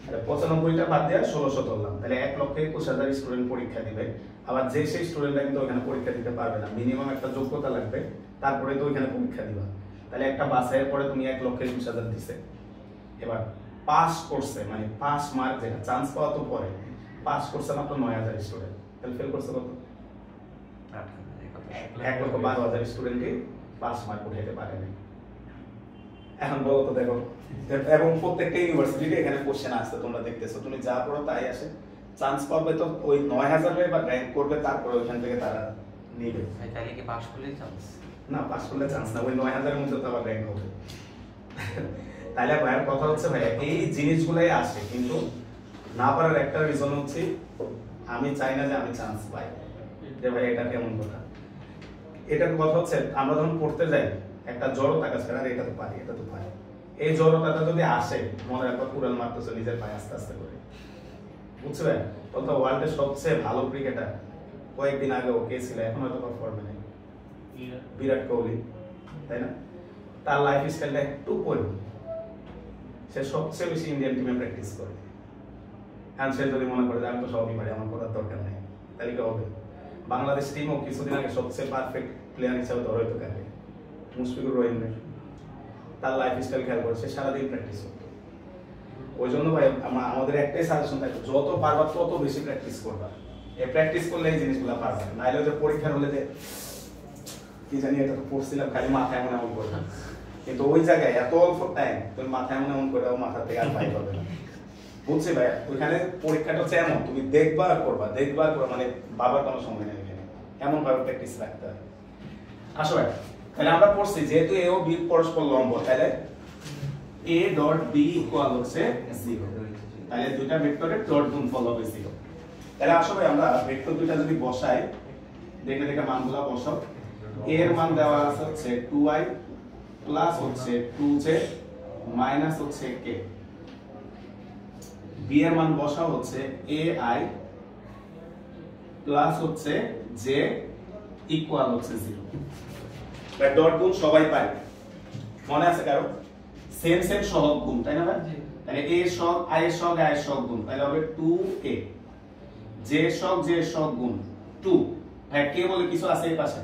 তাহলে 95টা বাদ দিয়ে 1600 ধরলাম। তাহলে 1,21,000 স্টুডেন্ট পরীক্ষা দিবে। আবার যে সেই স্টুডেন্টরা কিন্তু ওখানে পরীক্ষা দিতে পারবে না, মিনিমাম একটা যোগ্যতা লাগবে, তারপরে তো ওখানে পরীক্ষা দিবা। তাহলে একটা বাছাইয়ের পরে তুমি 1,21,000 দিছে। এবার পাস করছে মানে পাস মার্ক যেটা চান্স পাওয়া তো পরে, পাস করছে মাত্র 9,000 স্টুডেন্ট। তাহলে ফেল করছে কত? 1,12,000 স্টুডেন্টই পাস মার্ক উঠাইতে পারেনি। এখন বলো তো, দেখো, এবং প্রত্যেকটা ইউনিভার্সিটিতে এখানে কোশ্চেন আসছে, তোমরা দেখতেছো, তুমি যা পড়ো তাই আসে। চান্স পাবে তো ওই 9,000 বা র্যাঙ্ক করবে, তারপরে ওইখান থেকে তারা নিবে। তাহলে কি পাস করলেই চান্স? না, পাস করলে চান্স না, ওই 9,000 এর মধ্যে তো আবার র্যাঙ্ক হবে। তাহলে ভাইয়ের কথা হচ্ছে, ভাইয়া এই জিনিসগুলাই আসে, কিন্তু না পারার একটা রিজন হচ্ছে আমি চাই না যে আমি চান্স পাই, যে ভাই এটা কেমন কথা। এটার কথা হচ্ছে আমরা যখন পড়তে যাই একটা জড়তা কাজ করে, আর এটা তো পারি, এটা তো পারি। এই জড়তাটা যদি আসে, মনে রাখবা কুড়াল মারতেছে নিজের পায়ে আস্তে আস্তে করে, বুঝছো? তো ওয়ার্ল্ডের সবচেয়ে ভালো ক্রিকেটার কয়েকদিন আগে ও কে ছিল, এখন হয়তো ফর্মে নেই, বিরাট কোহলি, তাই না? তার লাইফ স্টাইলটা একটু পরে, সে সবচেয়ে বেশি ইন্ডিয়ান টিমে প্র্যাকটিস করে। হ্যাঁ, সে যদি মনে করে যে আমি তো সবই পারি, আমার করার দরকার নেই, তাহলে কি হবে? বাংলাদেশ টিমও কিছুদিন আগে সবচেয়ে পারফেক্ট প্লেয়ার হিসাবে ধরা হইতো কাকে? মুশফিকুর রহিম। তার লাইফ স্টাইল খেয়াল করে সে সারাদিন প্র্যাকটিস করতো। ওই জন্য ভাই আমাদের একটাই সাজেশন থাকে, যত পারবা তত বেশি প্র্যাকটিস করবা। এই প্র্যাকটিস করলে এই জিনিসগুলো পারবা, নাইলে যে পরীক্ষার হলে যে কি জানি এটা তো পড়ছিলাম খালি মাথায় এমন এমন করবে, কিন্তু ওই জায়গায় এত অল্প টাইম তুমি মাথায় এমন এমন করে মাথা থেকে আর পাই পাবে না, বুঝছি ভাই? ওইখানে পরীক্ষাটা হচ্ছে এমন, তুমি দেখবা আর করবা, দেখবা আর করবা, মানে বাবার কোনো সময় নেই এখানে, এমন ভাবে প্র্যাকটিস রাখতে হবে। আসো ভাই, তাহলে আমরা পড়ছি যেহেতু এ ও বি পরস্পর লম্ব, তাহলে a ডট b ইকুয়াল হচ্ছে 0। তাহলে দুইটা ভেক্টরের ডট গুণফল হবে 0। তাহলে আসো ভাই আমরা ভেক্টর দুইটা যদি বসাই, দেখে দেখে মানগুলো বসাও। a এর মান দেওয়া আছে হচ্ছে 2i প্লাস হচ্ছে 2j মাইনাস হচ্ছে k। b এর মান বসাও হচ্ছে ai প্লাস হচ্ছে j ইকুয়াল হচ্ছে 0। ভাই ডট গুণ সবাই পায়, মনে আছে কারো? সেম সেম সহগ গুণ, তাই না ভাই? তাহলে a সহগ i এর সহগ i এর সহগ গুণ, তাহলে হবে 2a। j সহগ j এর সহগ গুণ 2। ভাই কে বলে কিছু আছে এই পাশে?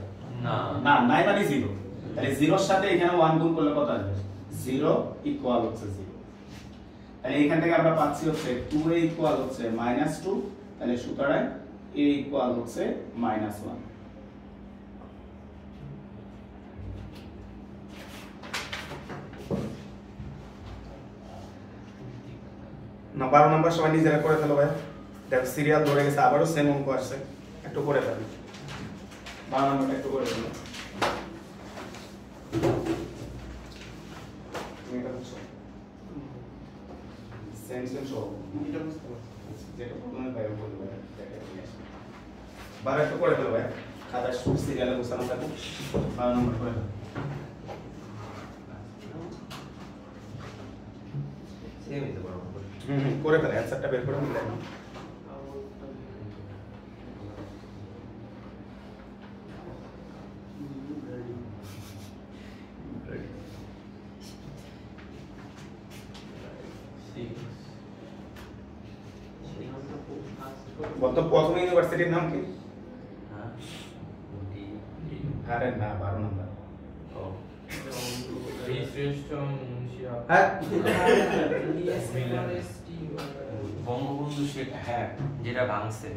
না না, নাই মানে 0। তাহলে 0 এর সাথে এখানে 1 গুণ করলে কত আসবে? 0 ইকুয়াল হচ্ছে 0। তাহলে এখান থেকে আমরা পাচ্ছি হচ্ছে 2a ইকুয়াল হচ্ছে -2। তাহলে সুতরাং a ইকুয়াল হচ্ছে -1। না, 12 নম্বর সবাই নিজেরা করে ফেলো ভাই। দেখো সিরিয়াল ধরে গেছে, আবারও সেম অঙ্ক আসছে, একটু করে ফেলো। 12 নম্বরটা একটু করে ফেলো। তুমি এটা বুঝছো? সেম সেম সব এটা বুঝতে পারছো? যেটা প্রথমে ভাই বলবো, বারো একটু করে ফেলো ভাই। খাতা সিরিয়ালে বসানো থাকো। 12 নম্বর করে ফেলো। সেম হইতে পারবো। করে ফেলে অ্যানসারটা বের করে মিলাই নাও। বলতো প্রথম ইউনিভার্সিটির নাম কি? আরে না, 12 নম্বর। বঙ্গবন্ধু শেখ, হ্যাঁ, যেটা ভাঙছে।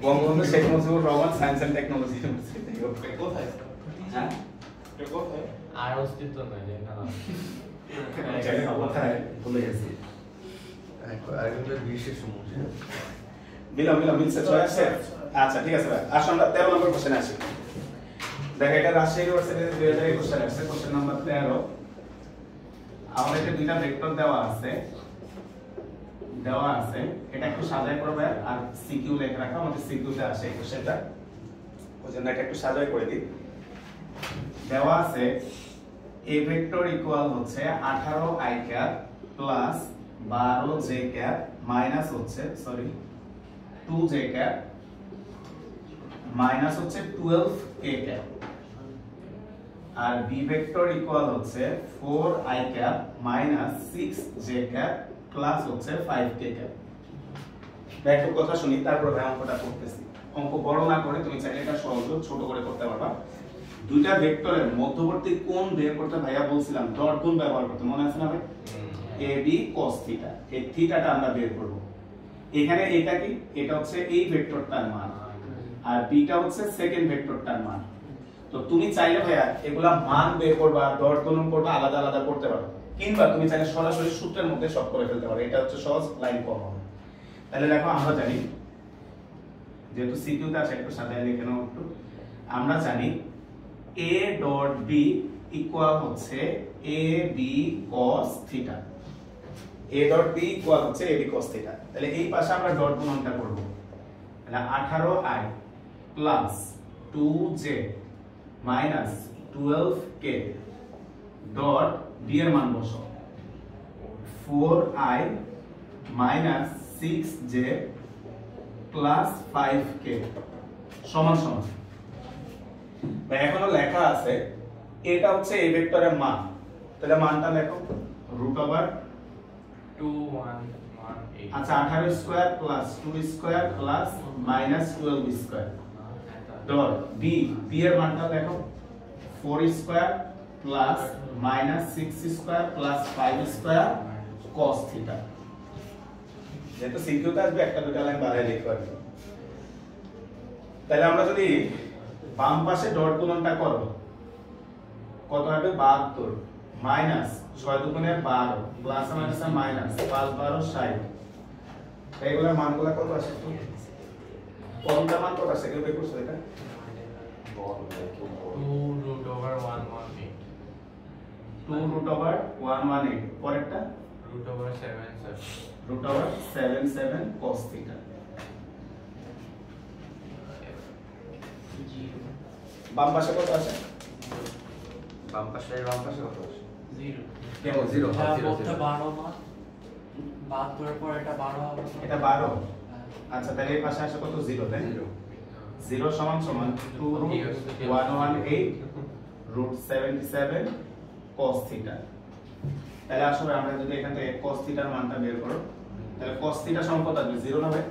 Bangabandhu Sheikh Mujibur Rahman science and technology university. কোথায়? হ্যাঁ, এটা কোথায়? আর অস্তিত্ব নাই না। কোথায় ভুলে গেছি। আরেকটা বিশেষ সমস্যা। মিলছে চলে আসছে। আচ্ছা ঠিক আছে ভাই, আসুন আমরা 13 নম্বর কোশ্চেন আসি। দেখো এটা রাজশাহী ইউনিভার্সিটিতে 2021 কোশ্চেন আসছে, কোশ্চেন নাম্বার 13। আমাদেরকে দুইটা ভেক্টর দেওয়া আছে, দেওয়া আছে, এটা একটু সাজাই করবে আর সিকিউ লেখা রাখা, আমাদের সিকিউতে আসে এই কোশ্চেনটা, ওই জন্য এটা একটু সাজাই করে দিই। দেওয়া আছে a ভেক্টর ইকুয়াল হচ্ছে 18i cap plus 12j cap minus হচ্ছে 2j ক্যাপ মাইনাস হচ্ছে 12k ক্যাপ, আর b ভেক্টর ইকুয়াল হচ্ছে 4i cap minus 6j cap plus হচ্ছে 5k ক্যাপ। একটু কথা শুনি তারপর অঙ্কটা করতেছি। অঙ্ক বড় না করে তুমি চাইলে এটা সহজ ছোট করে করতে পারবা। দুইটা ভেক্টরের মধ্যবর্তী কোণ বের করতে ভাইয়া বলছিলাম ডট গুণ ব্যবহার করতে, মনে আছে না ভাই? ab cos থিটা, এই থিটাটা আমরা বের করব। এখানে এটা কি, এটা হচ্ছে এই ভেক্টরটার মান আর বিটা হচ্ছে সেকেন্ড ভেক্টরটার মান। তো তুমি চাইলে ভাইয়া এগুলা মান বের করবা, ডট গুণন করবা, আলাদা আলাদা করতে পারো, কিংবা তুমি চাইলে সরাসরি সূত্রের মধ্যে সব করে ফেলতে পারো, এটা হচ্ছে সহজ, লাইন কম হবে। তাহলে দেখো আমরা জানি, যেহেতু সিকিউতে আছে একটু সাজায় লিখে নাও একটু, আমরা জানি a ডট b ইকুয়াল হচ্ছে ab cos theta, a dot b equal হচ্ছে ab cos থিটা। তাহলে এই পাশে আমরা ডট গুণনটা করব, তাহলে 18i plus 2j minus 12k dot b এর মান বসাও, 4i minus 6j plus 5k সমান সমান। এখনো লেখা আছে এটা হচ্ছে এই ভেক্টরের মান, তাহলে মানটা লেখো রুট ওভার 2118। আচ্ছা 18 square plus 2 square plus minus 12 square dot B, B এর মানটা লেখো 4 square plus minus 6 square plus 5 square cos theta. যেহেতু সিকিউতে আসবে একটা দুটো লাইন বাড়ায় লিখতে পারবে। তাহলে আমরা যদি বাম পাশে ডট গুণনটা করব, কত হবে 72 মাইনাস 6 দুগুণে 12 প্লাস মাইনাস মাইনাস 5 12 60। এইগুলোর মানগুলো কত আসে? কোনটা মান কত আসে কেউ বের করছো এটা? 2√118। 2√118 পরেরটা √77। √77 cos থিটা। বাম পাশে কত আছে? বাম পাশে কত আছে? 0 কেমন 0 এটা 12 মা 72 এর পর এটা 12 হবে, এটা 12। আচ্ছা তাহলে এই পাশে আসে কত? 0 তাই? 0 সমান সমান 2√118 √77 cos থিটা। তাহলে আসলে আমরা যদি এখান থেকে cos থিটার মানটা বের করব, তাহলে cos থিটা সমান কত আসবে? 0 হবে।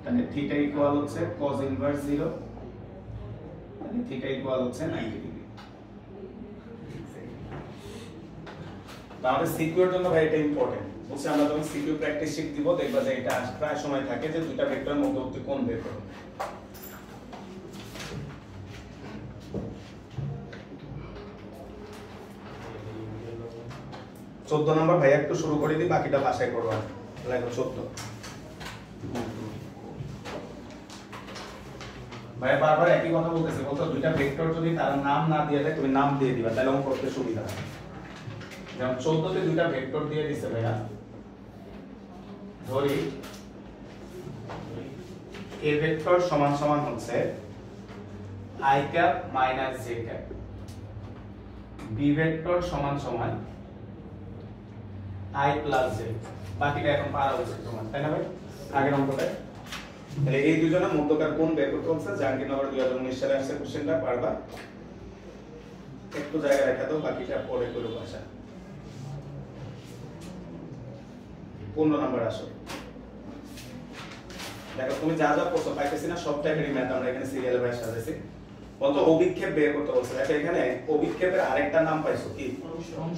তাহলে থিটা ইকুয়াল হচ্ছে cos ইনভার্স 0, তাহলে থিটা ইকুয়াল হচ্ছে 90 ডিগ্রি। তাহলে সিকিউর জন্য ভাই এটা ইম্পর্টেন্ট। বলছি আমরা যখন সিকিউ প্র্যাকটিস শিট দিব দেখবা যে এটা প্রায় সময় থাকে যে দুইটা ভেক্টরের মধ্যবর্তী কোণ বের করো। 14 নম্বর ভাই একটু শুরু করে দিই, বাকিটা বাসায় করব। লাগো 14 ভাই বারবার একই কথা বলতেছে, বলতো দুইটা ভেক্টর যদি তার নাম না দিয়ে দেয় তুমি নাম দিয়ে দিবা, তাহলে অঙ্ক করতে সুবিধা হয়। যেমন 14 তে দুইটা ভেক্টর দিয়ে দিছে ভাইয়া, ধরি a ভেক্টর সমান সমান হচ্ছে i cap minus j cap, b vector সমান সমান i প্লাস j। বাকিটা এখন পারা উচিত তোমার, তাই না ভাই? আগের অঙ্কটা তাহলে এই দুজনের মধ্যকার কোণ বের করতে হচ্ছে। জাহাঙ্গীরনগর 2019 সালে আসছে কোশ্চেনটা, পারবা? একটু জায়গা রেখে দাও, বাকিটা পরে করব ভাষা। 15 নম্বর আসো। দেখো তুমি যা যা পড়ছো পাইতেছি না, সব টাইপেরই ম্যাথ আমরা এখানে সিরিয়ালে ভাই সাজাইছি। বলতো অভিক্ষেপ বের করতে বলছে। দেখো এখানে অভিক্ষেপের আরেকটা নাম পাইছো কি?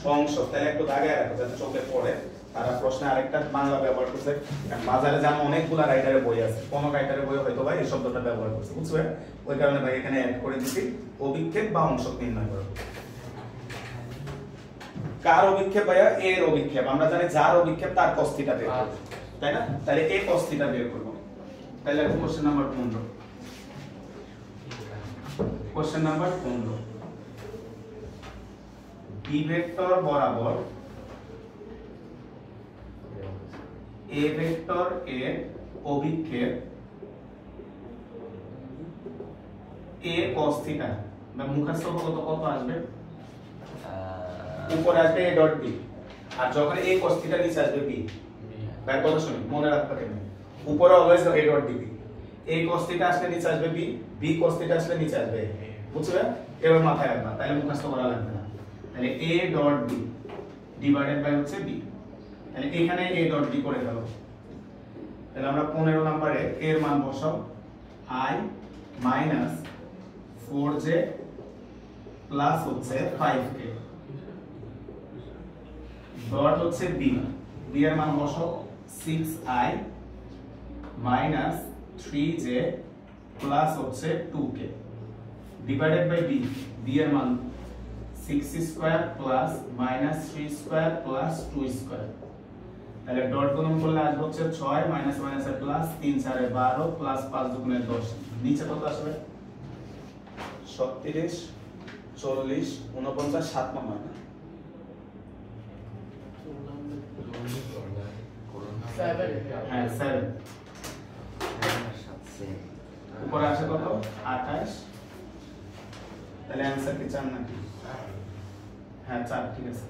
সংসদ। তাহলে একটু দাগায় রাখো যাতে চোখে পড়ে। তারা প্রশ্নে আরেকটা বাংলা ব্যবহার করছে, বাজারে যেমন অনেকগুলা রাইটারের বই আছে, কোন রাইটারের বই হয়তো ভাই এই শব্দটা ব্যবহার করছে, বুঝছো? ওই কারণে ভাই এখানে অ্যাড করে দিছি অভিক্ষেপ বা অংশক নির্ণয় করো। কার অভিক্ষেপ ভাইয়া? এর অভিক্ষেপ। আমরা জানি যার অভিক্ষেপ তার cos থিটা বের করব, তাই না? তাহলে a cos থিটা বের করব। তাহলে question number 15। Question number 15, B vector বরাবর এ ভেক্টর এর অভিক্ষেপ a cos থিটা বা মুখস্থ কত আসবে উপরে আসবে a ডট b আর যখন a cos থিটা নিচে আসবে b ভাই কথা শুনুন মনে রাখতে হবে উপরে always a dot db a cos theta আসলে নিচে আসবে b b cos থিটা আসলে নিচে আসবে a বুঝছো এবার মাথায় রাখবা তাহলে মুখস্থ করা লাগবে না তাহলে a dot b divided by হচ্ছে b তাহলে এখানে a ডট b করে দাও তাহলে আমরা 15 নম্বরে a এর মান বসাও i মাইনাস 4j প্লাস হচ্ছে 5k ডট হচ্ছে b b এর মান বসাও 6i মাইনাস 3j প্লাস হচ্ছে 2k divided by b b এর মান 6 square plus minus 3 square plus 2 square তাহলে ডট গুণন করলে আসবে হচ্ছে 6 মাইনাস মাইনাসে প্লাস 3 4 এ 12 প্লাস 5 দুগুণে 10 নিচে কত আসবে 36 40 49 7 নম্বর না 7 হ্যাঁ 7 উপরে আসে কত 28 তাহলে आंसर কি 4 নাকি হ্যাঁ 4 ঠিক আছে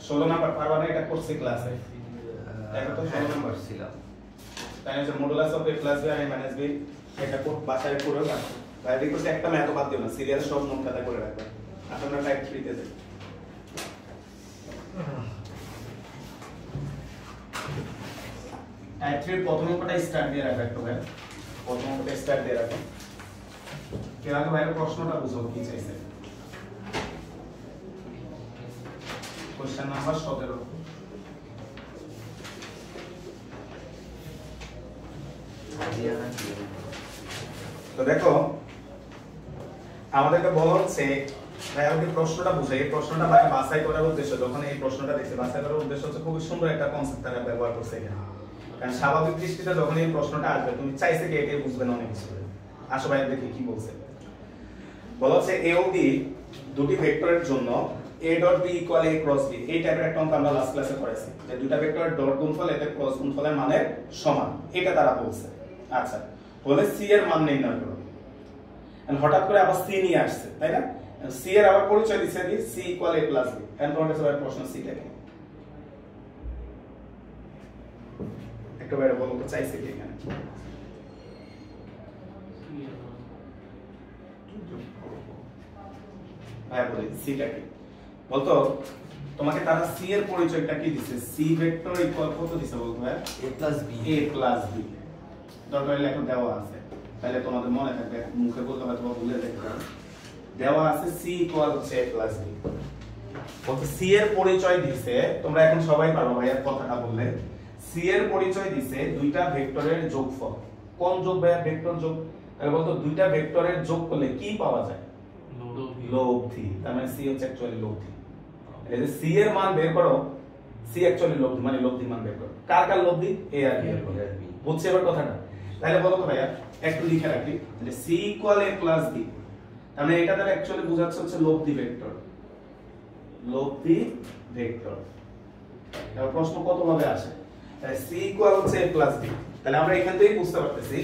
ষোলো নাম্বার পারবা না এটা করছি ক্লাসে দেখো তো 16 নাম্বার ছিল তাই হচ্ছে modulus of a plus b আর a মাইনাস b এটা কোড বাসায় করেও রাখো ভাই রিকোয়েস্ট একটা ম্যাথ বাদ দিও না সিরিয়াল সব নোট খাতা করে রাখবে আপনারা টাইপ 3 তে যান টাইপ 3 প্রথম অঙ্কটা স্টার্ট দিয়ে রাখো একটু ভাই প্রথম অঙ্কটা স্টার্ট দিয়ে রাখো কেউ আগে ভাই প্রশ্নটা বুঝো কি চাইছে কোশ্চেন নাম্বার 17 তো দেখো আমাদেরকে বলা হচ্ছে ভাই আমাদের প্রশ্নটা বুঝে এই প্রশ্নটা ভাই বাছাই করার উদ্দেশ্য যখন এই প্রশ্নটা দেখছি বাছাই করার উদ্দেশ্য হচ্ছে খুব সুন্দর একটা কনসেপ্ট তারা ব্যবহার করছে এখানে কারণ স্বাভাবিক দৃষ্টিতে যখন এই প্রশ্নটা আসবে তুমি চাইছে কি এটাই বুঝবে না অনেক কিছু আসো ভাই দেখি কি বলছে বলা হচ্ছে a ও b দুটি ভেক্টরের জন্য a dot b equal a cross b এই টাইপের একটা অঙ্ক আমরা লাস্ট ক্লাসে করেছি যে দুটো ভেক্টরের ডট গুণফল এতে ক্রস গুণফলের মানের সমান এটা তারা বলছে আচ্ছা বলে c এর মান নির্ণয় করো এন্ড হঠাৎ করে আবার c নিয়ে আসছে তাই না c এর আবার পরিচয় দিছে কি c equal a plus b and তোমাদের সবার প্রশ্ন c টা কি একটু বাইরে বলো তো চাইছে কি এখানে ভাই বলে c টা কি বলতো তোমাকে তারা c এর পরিচয়টা কি দিছে c ভেক্টর ইকুয়াল কত দিছে বলতো ভাই a plus b দরকার হলে এখন দেওয়া আছে তাহলে তোমাদের মনে থাকবে মুখে বলতে হয়তো ভুলে দেখবে দেওয়া আছে c ইকুয়াল হচ্ছে a plus b বলতে c এর পরিচয় দিছে তোমরা এখন সবাই পারবে ভাইয়া কথাটা বললে c এর পরিচয় দিছে দুইটা ভেক্টরের যোগফল কোন যোগ ভাইয়া ভেক্টর যোগ তাহলে বলতো দুইটা ভেক্টরের যোগ করলে কি পাওয়া যায় লব্ধি তার মানে c হচ্ছে অ্যাকচুয়ালি লব্ধি এই যে c এর মান বের করো c অ্যাকচুয়ালি লব্ধি মানে লব্ধি মান বের করো কার কার লব্ধি a আর b বুঝছো এবার কথাটা তাহলে বলো তো ভাইয়া একটু লিখে রাখি যে c equal a plus b তার মানে এটা দ্বারা অ্যাকচুয়ালি বোঝাচ্ছে হচ্ছে লব্ধি ভেক্টর এবার প্রশ্ন কত ভাবে আসে তাহলে c ইকুয়াল হচ্ছে a প্লাস b তাহলে আমরা এখান থেকেই বুঝতে পারতেছি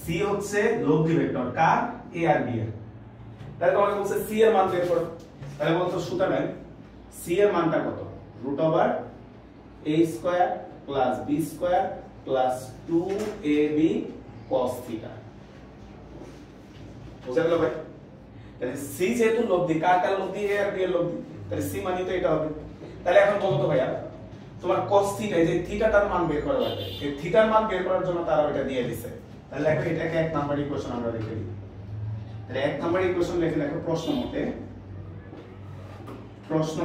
c হচ্ছে লব্ধি ভেক্টর কার a আর b এর তাহলে তোমাকে বলছে c এর মান বের করো তাহলে বলতো সুতরাং c এর মানটা কত √a square plus b square plus 2ab cos theta বুঝা গেল ভাই তাহলে c যেহেতু লব্ধি কার কার লব্ধি a আর b এর লব্ধি তাহলে c মানে তো এটা হবে তাহলে এখন বলো তো ভাইয়া তোমার cos থিটা এই যে থিটাটার মান বের করা লাগবে এই থিটার মান বের করার জন্য তারা এটা দিয়ে দিয়েছে তাহলে এখন এটাকে এক নাম্বার ইকুয়েশন আমরা লিখে দিই তাহলে এক নাম্বার ইকুয়েশন লিখে দেখো প্রশ্ন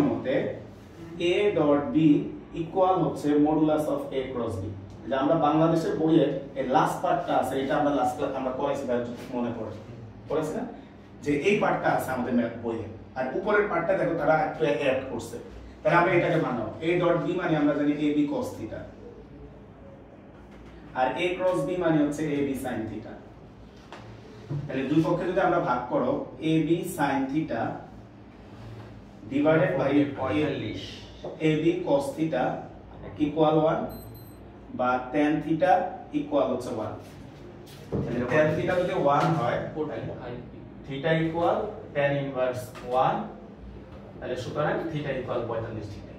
মতে a ডট b ইকুয়াল হচ্ছে modulus of a cross b যে আমরা বাংলাদেশের বইয়ে এই লাস্ট পার্টটা আছে এটা আমরা লাস্ট ক্লাস আমরা পড়াইছি ভাই মনে পড়েছে না যে এই পার্টটা আছে আমাদের ম্যাথ বইয়ে আর উপরের পার্টটা দেখো তারা একটু অ্যাড করছে তাহলে আমরা এটাকে বানাবো a ডট b মানে আমরা জানি ab cos থিটা আর a ক্রস b মানে হচ্ছে ab sin থিটা তাহলে দুই পক্ষে যদি আমরা ভাগ করো ab sin theta divided by 45 ab cos theta equal 1 বা tan থিটা ইকুয়াল হচ্ছে 1 তাহলে tan থিটা যদি 1 হয় 45 থিটা ইকুয়াল tan ইনভার্স 1 তাহলে সুতরাং থিটা ইকুয়াল 45 ডিগ্রি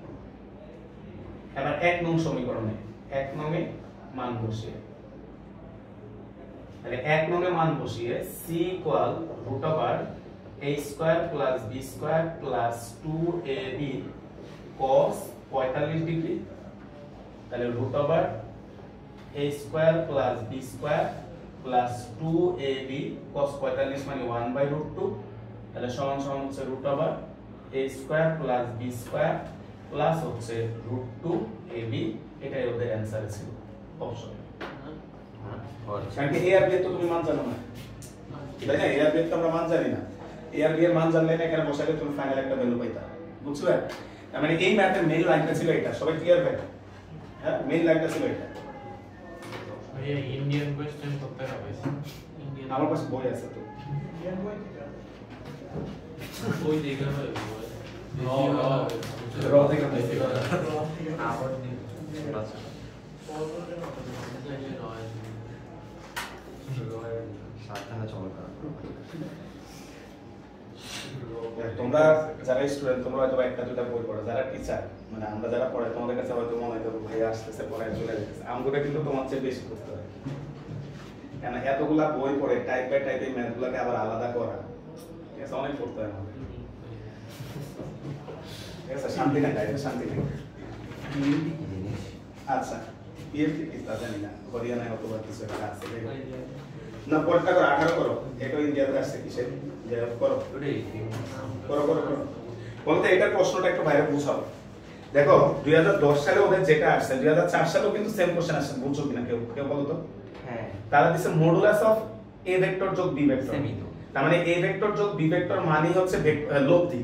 এবার 1 নং সমীকরণে 1 নং এ মান বসিয়ে তাহলে 1 নং এ মান বসিয়ে c equal root over a square plus b square plus 2ab cos 45 degree তাহলে root over a square plus b square plus 2ab cos 45 মানে 1/√2 তাহলে সমান সমান হচ্ছে root over a square plus b square plus হচ্ছে √2ab এটাই ওদের answer ছিল অপশন কারণ কি a আর b তো তুমি মান জানো না তাই না a আর b তো আমরা মান জানি না a আর b এর মান জানলে না এখানে বসালে তুমি ফাইনাল একটা ভ্যালু পাইতা বুঝছো তার মানে এই ম্যাথের মেইন লাইনটা ছিল এটা সবাই ক্লিয়ার ভাই হ্যাঁ মেইন লাইনটা ছিল এটা ভাইয়া ইন্ডিয়ান কোশ্চেন করতে হবে ইন্ডিয়ান আমার কাছে বই আছে তো ওই দেখে হবে র থেকে আবার আচ্ছা সাবধানে চমৎকার তোমরা যারা স্টুডেন্ট তোমরা হয়তো একটা দুটা বই পড়ো যারা টিচার মানে আমরা যারা পড়াই তোমাদের কাছে হয়তো মনে হয় ভাই আসতেছে পড়ায় চলে যাচ্ছে আমাদের কিন্তু তোমার চেয়ে বেশি করতে হয় কেন এতগুলা বই পড়ে টাইপ বাই টাইপ এই ম্যাথগুলোকে আবার আলাদা করা ঠিক আছে অনেক পড়তে হয় আমাদের ঠিক আছে শান্তি না টাইপে শান্তি নেই আচ্ছা পিএফটি কি তা জানি না হরিয়ানায় হয়তো বা কিছু একটা আছে না পড়টা করো 18 করো এটা ইন্ডিয়াতে আসছে কিসে যে করো করো করো করো বলতে এটার প্রশ্নটা একটু বাইরে বুঝাও দেখো 2010 সালে ওদের যেটা আসছে 2004 সালেও কিন্তু সেম কোশ্চেন আসছে বুঝছো কিনা কেউ কেউ বলো তো হ্যাঁ তারা দিছে মডুলাস অফ a ভেক্টর যোগ b ভেক্টর সেমই তো তার মানে a ভেক্টর যোগ b ভেক্টর মানেই হচ্ছে লব্ধি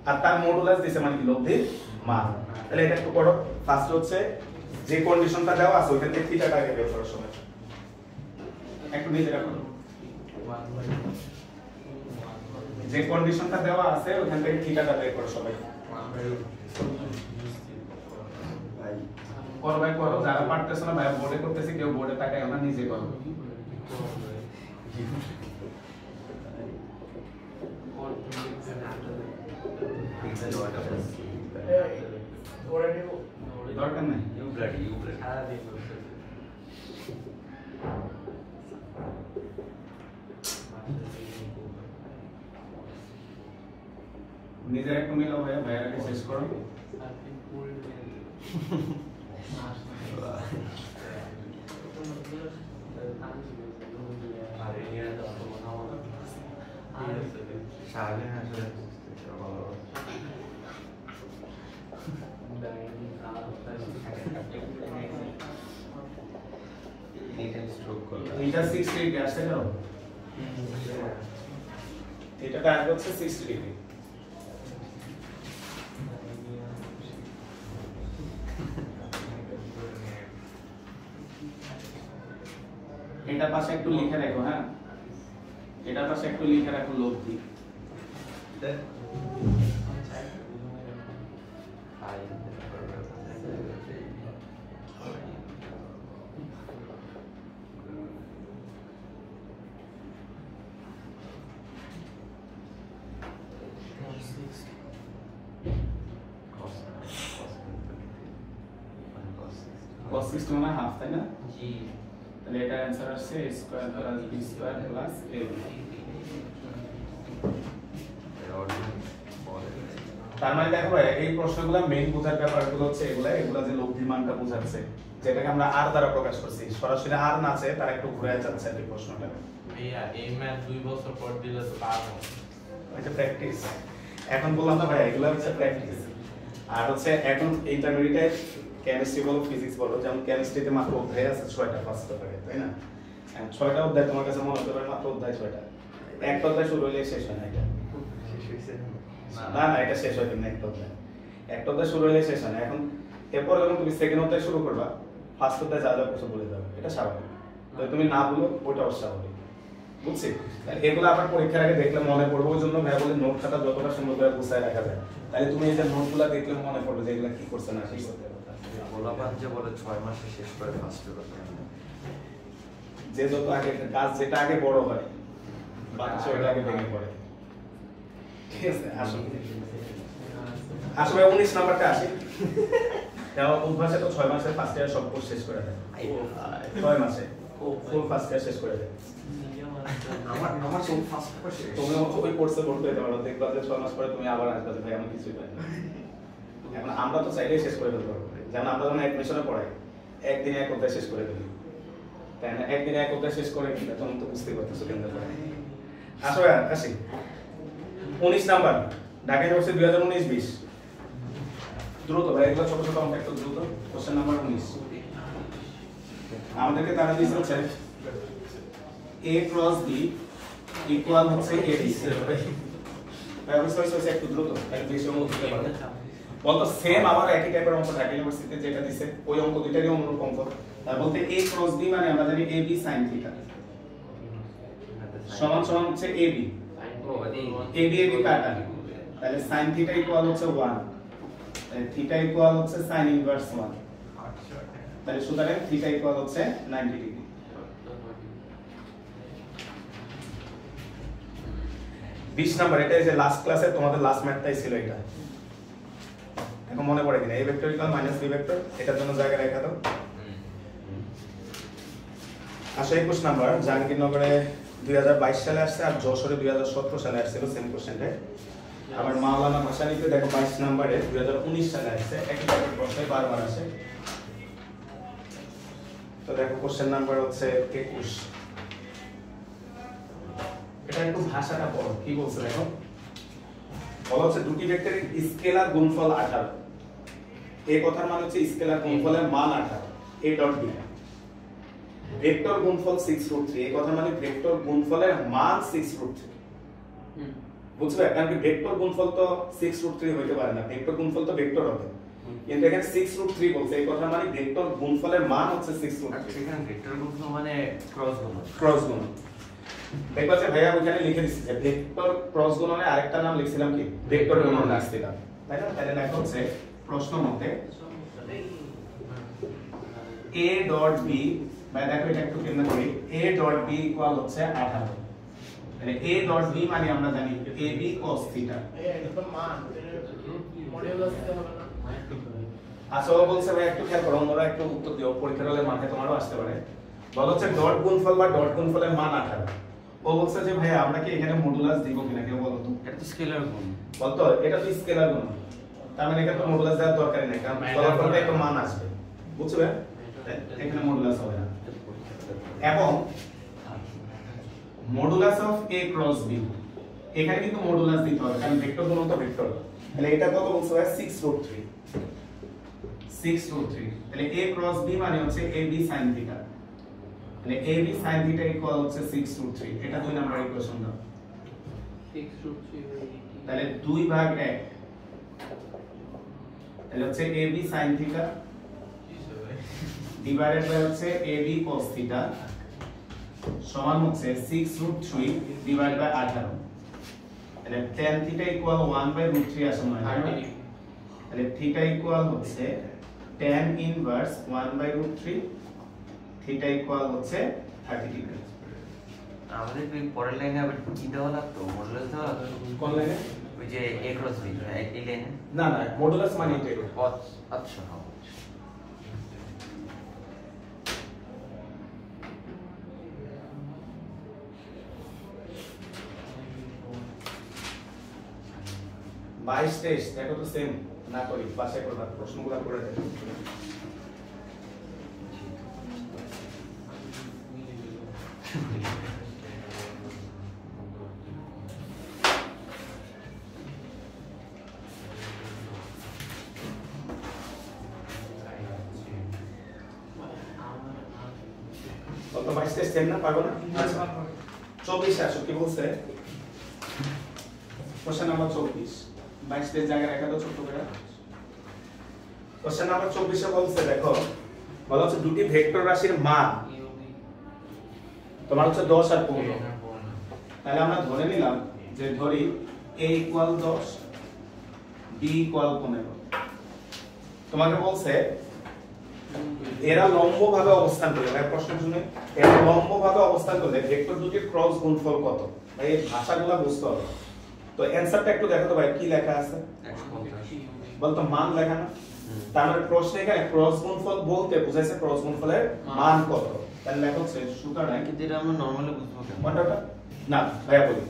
আর তার মডুলাস দিছে মানে কি লব্ধির মান তাহলে এটা একটু পড়ো ফার্স্ট হচ্ছে যে কন্ডিশনটা দেওয়া আছে ওইখান থেকে থিটাটা আগে বের করো সবাই একটু নিজেরা করো যে কন্ডিশনটা দেওয়া আছে ওখান থেকে থিটাটা বের করো সবাই করো ভাই করো যারা পারতেছ না ভাই বোর্ডে করতেছি কেউ বোর্ডে তাকায় আমরা নিজে করো দরকার নাই নিজের একটু মিলাও ভাইয়া ভাইয়াকে শেষ করো সারাদিন আসলে স্ট্রোক করলো এটা 60 ডিগ্রি আসছে কেন এটাটা আসবে হচ্ছে 60 ডিগ্রি এটা পাশে একটু লিখে রাখো হ্যাঁ এটা পাশে একটু লিখে রাখো লব্ধি cos 60 মানে হাফ তাই না জি তাহলে এটা आंसर আসছে a square plus b square plus ab তার মানে দেখো ভাই এই প্রশ্নগুলো মেইন বোঝার ব্যাপারগুলো হচ্ছে এগুলা যে লব্ধি মানটা বোঝাচ্ছে যেটাকে আমরা r দ্বারা প্রকাশ করছি সরাসরি r না আছে তার একটু ঘুরে যাচ্ছে এই প্রশ্নটা ভাইয়া এই ম্যাথ 2 বছর পর দিলে তো পারবো এটা প্র্যাকটিস এখন বললাম না ভাই এগুলা হচ্ছে প্র্যাকটিস আর হচ্ছে এখন ইন্টারমিডিয়েট কেমিস্ট্রি বলো ফিজিক্স বলো যেমন কেমিস্ট্রিতে মাত্র অধ্যায় আছে 6টা ফার্স্ট অধ্যায় তাই না 6টা অধ্যায় তোমার কাছে মনে হতে পারে মাত্র অধ্যায় 6টা একটা অধ্যায় শুরু হলে শেষ হয় না এটা শেষ হয়েছে না না এটা শেষ হয় না একটা অধ্যায় একটা অধ্যায় শুরু হলে শেষ হয় না। এখন এরপর যখন তুমি সেকেন্ড অধ্যায় শুরু করবা, ফার্স্ট অধ্যায় যা যা কিছু বলে যাবে, এটা স্বাভাবিক। তো তুমি না বলো ওটা অস্বাভাবিক, বুঝছি? এগুলো আবার পরীক্ষার আগে দেখলে মনে পড়বে, ওই জন্য ভাই বলে নোট খাতা যতটা সুন্দর করে গুছায় রাখা যায়, তাহলে তুমি এই যে নোটগুলো দেখলে মনে পড়বে যে এগুলো কি করছে না কি করতে। গোলাপান যে বলে 6 মাসে শেষ করে ফার্স্ট পেপার, যে যত আগে কাজ যেটা আগে বড় হয় বাচ্চা ওটা আগে ভেঙে পড়ে। ঠিক আছে, আসুন আসলে 19 নাম্বারটা আসি। দেওয়া অভ্যাসে তো 6 মাসে ফার্স্ট ইয়ার সব কোর্স শেষ করে দেয়, 6 মাসে ফুল ফার্স্ট ইয়ার শেষ করে দেয়। আমার সব ফার্স্ট পেপার শেষ। তুমি ওই কোর্সে ভর্তি হতে পারো, দেখবা যে 6 মাস পরে তুমি আবার আসবে যে ভাই আমি কিছুই পাই না। এখন আমরা তো চাইলেই শেষ করে ফেলতে পারবো, যেমন আমরা যখন অ্যাডমিশনে পড়াই একদিনে এক অধ্যায় শেষ করে ফেলি, তাই না? একদিনে এক অধ্যায় শেষ করে ফেলে তখন তো বুঝতেই পারতেছো কেন্দ্র করে। আসলে আসি 19 নাম্বার ঢাকা ইউনিভার্সিটি 2019-20 দ্রুত ভাই, এগুলো ছোট ছোট অঙ্ক একটু দ্রুত। কোশ্চেন নাম্বার 19 আমাদেরকে তারা দিয়েছে হচ্ছে a ক্রস b ইকুয়াল হচ্ছে ab। ভাই বুঝতে পারছো একটু দ্রুত, একটু বেশি অঙ্ক দিতে পারবে। বলতো সেম আবার একই টাইপের অঙ্ক ঢাকা ইউনিভার্সিটিতে যেটা দিছে ওই অঙ্ক দুইটারই অনুরূপ অঙ্ক। তার বলতে a ক্রস b মানে আমরা জানি ab sin থিটা সমান সমান হচ্ছে ab। ab কাটা, তাহলে sin থিটা ইকুয়াল হচ্ছে 1, তাহলে থিটা ইকুয়াল হচ্ছে sin ইনভার্স 1, তাহলে সুতরাং থিটা ইকুয়াল হচ্ছে 90 ডিগ্রি। 20 নাম্বার, এটা যে লাস্ট ক্লাসে তোমাদের লাস্ট ম্যাথটাই ছিল এটা, এখন মনে পড়ে কিনা? a vector equal minus b vector, এটার জন্য জায়গা রেখা দাও। আসলে 21 নাম্বার জাহাঙ্গীরনগরে 2022 সালে আসছে, আর যশোরে 2017 সালে আসছিল সেম কোশ্চেনটা। আবার মাওলানা ভাসানীতে দেখো 22 নম্বরে 2019 সালে আসছে, একই টাইপের প্রশ্ন বারবার আসে। তো দেখো কোশ্চেন নাম্বার হচ্ছে 21। এটা একটু ভাষাটা পড়ো, কি বলছে দেখো। বলা হচ্ছে দুটি ভেক্টরের স্কেলার গুণফল 18। এই কথার মানে হচ্ছে স্কেলার গুণফলের মান 18, a ডট b। ভেক্টর গুণফল 6√3, এই কথার মানে ভেক্টর গুণফলের মান 6√3। বুঝবে? কারণ কি ভেক্টর গুণফল তো 6√3 হইতে পারে না, ভেক্টর গুণফল তো ভেক্টর হবে, কিন্তু এখানে 6√3 বলছে, এই কথা মানে ভেক্টর গুণফলের মান হচ্ছে 6√3। এখানে ভেক্টর গুণফল মানে ক্রস গুণন। ক্রস গুণন দেখবা যে ভাইয়া ওখানে লিখে দিছি যে ভেক্টর ক্রস গুণনের আরেকটা নাম লিখছিলাম কি ভেক্টর গুণন লিখছিলাম, তাই না? তাহলে লেখা হচ্ছে প্রশ্ন মতে a ডট b, বা দেখো এটা একটু কেমন করি, a ডট b ইকুয়াল হচ্ছে 18। তাহলে a ডট b মানে আমরা জানি ab cos থিটা। আসলে বলছে ভাই একটু খেয়াল করো, তোমরা একটু উত্তর দিও, পরীক্ষার হলে মাঠে তোমারও আসতে পারে। বলা হচ্ছে ডট গুণফল বা ডট গুণফলের মান 18। ও বলছে যে ভাই আমরা কি এখানে মডুলাস দিব কিনা, কেউ বলো তো? এটা তো স্কেলার গুণ। বলতো এটা তো স্কেলার গুণ, তার মানে এখানে তো মডুলাস দেওয়ার দরকার নেই, কারণ ফলাফলটা একটু মান আসবে, বুঝবে? এখানে মডুলাস হবে না। এবং modulus of a cross b, এখানে কিন্তু মডুলাস দিতে হবে কারণ ভেক্টর গুণ তো ভেক্টর। তাহলে এটা কত বলছে ভাই? 6√3। 6√3, তাহলে a ক্রস b মানে হচ্ছে ab sin থিটা। তাহলে ab sin থিটা ইকুয়াল হচ্ছে 6√3। এটা 2 নাম্বার ইকুয়েশন দাও। 6√3 তাহলে 2/1, তাহলে হচ্ছে ab sin theta divided by হচ্ছে ab cos থিটা সমান হচ্ছে 6√3 ডিভাইড বাই 18। তাহলে tan থিটা ইকুয়াল 1/√3 আসে মানে, তাহলে থিটা ইকুয়াল হচ্ছে tan ইনভার্স 1/√3, থিটা ইকুয়াল হচ্ছে 30 ডিগ্রি। আমাদের ওই পরের লাইনে আবার কি দেওয়া লাগতো? মডুলাস দেওয়া লাগতো। কোন লাইনে? ওই যে a ক্রস b এই লাইনে। না না, মডুলাস মানে এটাই। আচ্ছা হ্যাঁ। বাইশ 23 দেখো তো সেম না করি, বাসায় করবা, প্রশ্নগুলো করে দেখো। কত 22 23 সেম না, পারবো না? আচ্ছা 24 আসো, কি বলছে? Question number 24। 22 জায়গায় রেখা দাও ছোট করে। কোশ্চেন নাম্বার 24 এ বলছে দেখো বলা হচ্ছে দুটি ভেক্টর রাশির মান তোমার হচ্ছে 10 আর 15 তাহলে আমরা ধরে নিলাম যে ধরি a = 10 b = 15 তোমাকে বলছে এরা লম্বভাবে অবস্থান করলে ভাই প্রশ্ন শুনে এরা লম্বভাবে অবস্থান করলে ভেক্টর দুটির ক্রস গুণফল কত ভাই এই ভাষাগুলো বুঝতে হবে তো অ্যানসারটা একটু দেখো তো ভাই কি লেখা আছে 150 বলতো মান লেখা না তার মানে প্রশ্নে এখানে ক্রস গুণফল বলতে বোঝাইছে ক্রস গুণফলের মান কত তাহলে লেখা হচ্ছে সুতরাং কিন্তু এটা আমরা নরমালি বুঝবো কেন কোনটা না ভাইয়া বলি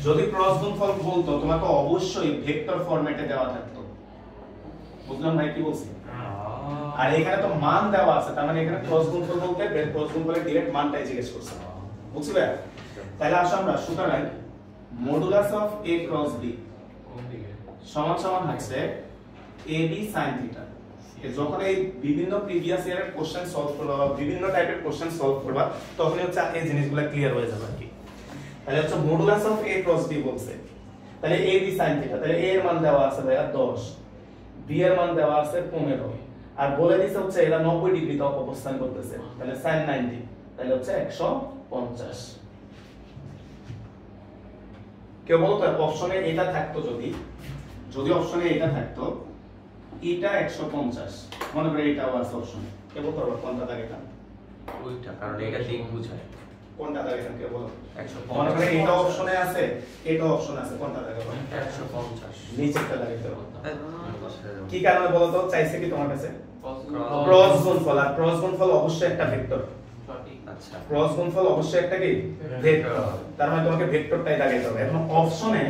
যদি ক্রস গুণফল বলতো তোমাকে অবশ্যই ভেক্টর ফরম্যাটে দেওয়া থাকতো বুঝলাম ভাই কি বলছি আর এখানে তো মান দেওয়া আছে তার মানে এখানে ক্রস গুণফল বলতে ক্রস গুণফলের ডাইরেক্ট মানটাই জিজ্ঞেস করছে বুঝছি ভাই তাহলে আসো আমরা সুতরাং modulus of a cross b সমান সমান হচ্ছে ab sin থিটা যখন এই বিভিন্ন প্রিভিয়াস ইয়ারের কোশ্চেন সলভ করবা বা বিভিন্ন টাইপের কোশ্চেন সলভ করবা তখন হচ্ছে এই জিনিসগুলো ক্লিয়ার হয়ে যাবে আর কি তাহলে হচ্ছে modulus of a cross b বলছে তাহলে ab sin থিটা তাহলে a এর মান দেওয়া আছে ভাইয়া 10 b এর মান দেওয়া আছে 15 আর বলে দিছে হচ্ছে এরা 90 ডিগ্রিতে অবস্থান করতেছে তাহলে sin 90 তাহলে হচ্ছে 150 কেউ বলো তো অপশনে এটা থাকতো যদি অপশনে এটা থাকতো এটা 150 মনে করে এটাও আছে অপশনে কে বলতে পারবে কোনটা থাকে এটা ওইটা কারণ এটা দিক বুঝায় কোনটা থাকে কে বলো 150 মনে করে এটা অপশনে আছে এটা অপশন আছে কোনটা থাকে 150 নিচেরটা লাগে তো কি কারণে বলো তো চাইছে কি তোমার কাছে Cross ক্রস গুণফল আর ক্রস গুণফল অবশ্যই একটা ভেক্টর আচ্ছা ক্রস গুণফল অবশ্যই একটা কি ভেক্টর তার মানে তোমাকে ভেক্টরটাই লাগাইতে হবে এখন অপশনে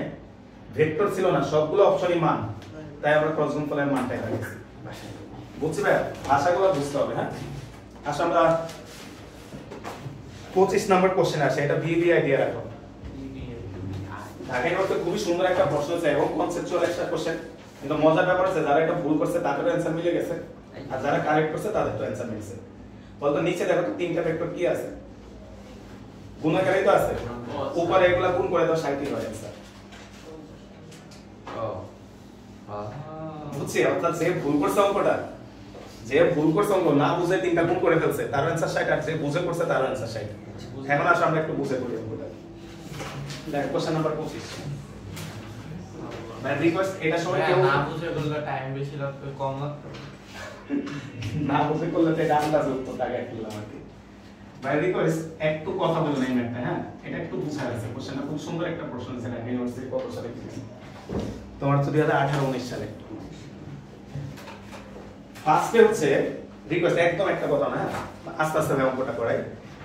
ভেক্টর ছিল না সবগুলো অপশনই মান তাই আমরা ক্রস গুণফলের মানটাই লাগাইছি বুঝছি ভাই ভাষাগুলো বুঝতে হবে হ্যাঁ আসলে আমরা 25 নম্বর কোশ্চেন আছে এটা বিবিআই দিয়ে রাখো ঢাকায় করতে খুবই সুন্দর একটা প্রশ্ন আছে এবং কনসেপচুয়াল একটা কোশ্চেন কিন্তু মজার ব্যাপার আছে যারা এটা ভুল করছে তাদের অ্যানসার মিলে গেছে আর যারা কারেক্ট করছে তাদের তো অ্যানসার মিলছে বলতো নিচে দেখো তো তিনটা ভেক্টর কি আছে গুণাকারই তো আছে উপরে এগুলা গুণ করে দাও 60 হয় অ্যানসার বুঝছি অর্থাৎ যে ভুল করছে অঙ্কটা অঙ্ক না বুঝে তিনটা গুণ করে ফেলছে তার অ্যানসার 60 আর যে বুঝে করছে তার অ্যানসার 60 এখন আসলে আমরা একটু বুঝে করি অঙ্কটা দেখো কোশ্চেন নাম্বার 25 মানে রিকোয়েস্ট এটা সময় কেউ না বুঝে করলে টাইম বেশি লাগবে কম লাগবে না বুঝে করলে তো এটা আন্দাজ উত্তর টাকা দিলাম আর কি ভাই রিকোয়েস্ট একটু কথা বলে নেন একটা হ্যাঁ এটা একটু বুঝা আছে কোশ্চেনটা খুব সুন্দর একটা প্রশ্ন আছে ঢাকা ইউনিভার্সিটি কত সালে দিয়েছে তোমার তো 2018-19 সালে ফার্স্টে হচ্ছে রিকোয়েস্ট একদম একটা কথা না আস্তে আস্তে অঙ্কটা করাই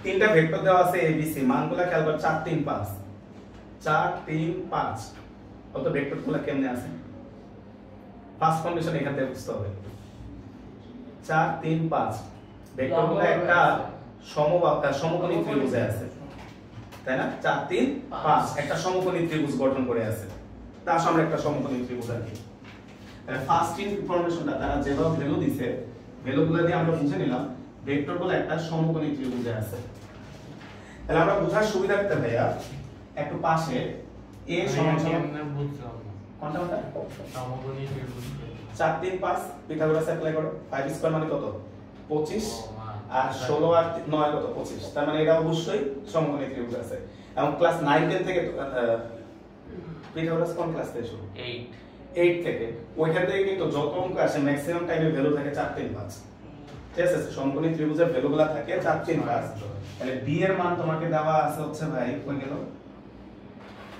তিনটা ভেক্টর দেওয়া আছে এবিসি মানগুলো খেয়াল কর 4 3 5 4 3 5 কত ভেক্টরগুলো কেমনে আছে ফার্স্ট কন্ডিশন এখান থেকে বুঝতে হবে 4 3 5 ভেক্টরগুলো একটা সমকোণী ত্রিভুজে আছে তাই না 4 3 5 একটা সমকোণী ত্রিভুজ গঠন করে আছে তার সামনে একটা সমকোণী ত্রিভুজ আছে তাহলে ফার্স্ট ইনফরমেশনটা তারা যেভাবে ভ্যালু দিছে ভ্যালুগুলো দিয়ে আমরা বুঝে নিলাম ভেক্টরগুলো একটা সমকোণী ত্রিভুজে আছে তাহলে আমরা বোঝার সুবিধার্থে ভাইয়া একটু পাশে a সমান সমান বুঝলাম না কোনটা সমকোণী ত্রিভুজ 4 3 5 পিথাগোরাস অ্যাপ্লাই করো 5 স্কয়ার মানে কত 25 আর 16 আর 9 কত 25 তার মানে এটা অবশ্যই সমকোণী ত্রিভুজ আছে এবং ক্লাস 9 10 থেকে পিথাগোরাস কোন ক্লাস থেকে শুরু 8 থেকে ওইখান থেকে কিন্তু যত অঙ্ক আসে ম্যাক্সিমাম টাইমে ভ্যালু থাকে 4 3 5 ঠিক আছে সমকোণী ত্রিভুজের ভ্যালুগুলো থাকে 4 3 5 তাহলে b এর মান তোমাকে দেওয়া আছে হচ্ছে ভাই কই গেল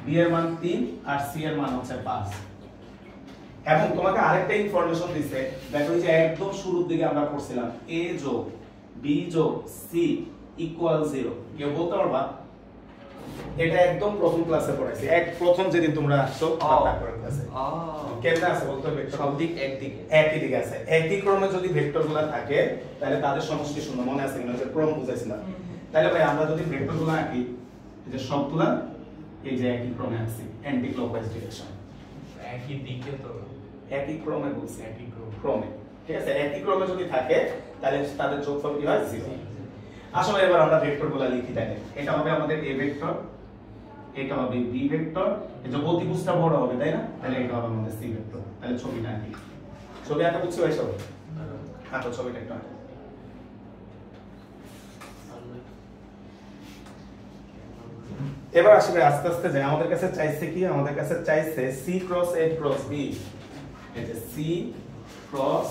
b এর মান 3 আর c এর মান হচ্ছে 5 এবং তোমাকে আরেকটা ইনফরমেশন দিছে দেখো যে একদম শুরুর দিকে আমরা পড়ছিলাম a যোগ b যোগ c ইকুয়াল 0 কেউ বলতে পারবা এটা একদম প্রথম ক্লাসে পড়াইছি প্রথম যেদিন তোমরা আসছো তারপর ক্লাসে কেমনে আছে বলতে ভেক্টর সব দিক একদিকে একই দিকে আছে একই ক্রমে যদি ভেক্টরগুলো থাকে তাহলে তাদের সমষ্টি শূন্য মনে আছে কিনা যে ক্রম বুঝাইছিলাম তাহলে ভাই আমরা যদি ভেক্টরগুলো আঁকি যে সবগুলা এই যে একই ক্রমে আছে অ্যান্টি ক্লকওয়াইজ ডিরেকশন একই দিকে তো একই ক্রমে বলছি একই ক্রমে ঠিক আছে একই ক্রমে যদি থাকে তাহলে তাদের যোগফল কি হয় 0 আসলে এবার আমরা ভেক্টরগুলো লিখি তাই এটা হবে আমাদের a ভেক্টর এটা হবে b ভেক্টর এই যে গতিভুজটা বড় হবে তাই না তাহলে এটা হবে আমাদের c ভেক্টর তাহলে ছবিটা আঁকি ছবি আঁকা বুঝছো ভাই সবাই হ্যাঁ, তো ছবিটা একটু আঁটো। এবার আসলে আস্তে আস্তে যাই, আমাদের কাছে চাইছে কি, আমাদের কাছে চাইছে c cross a cross b, এই যে c cross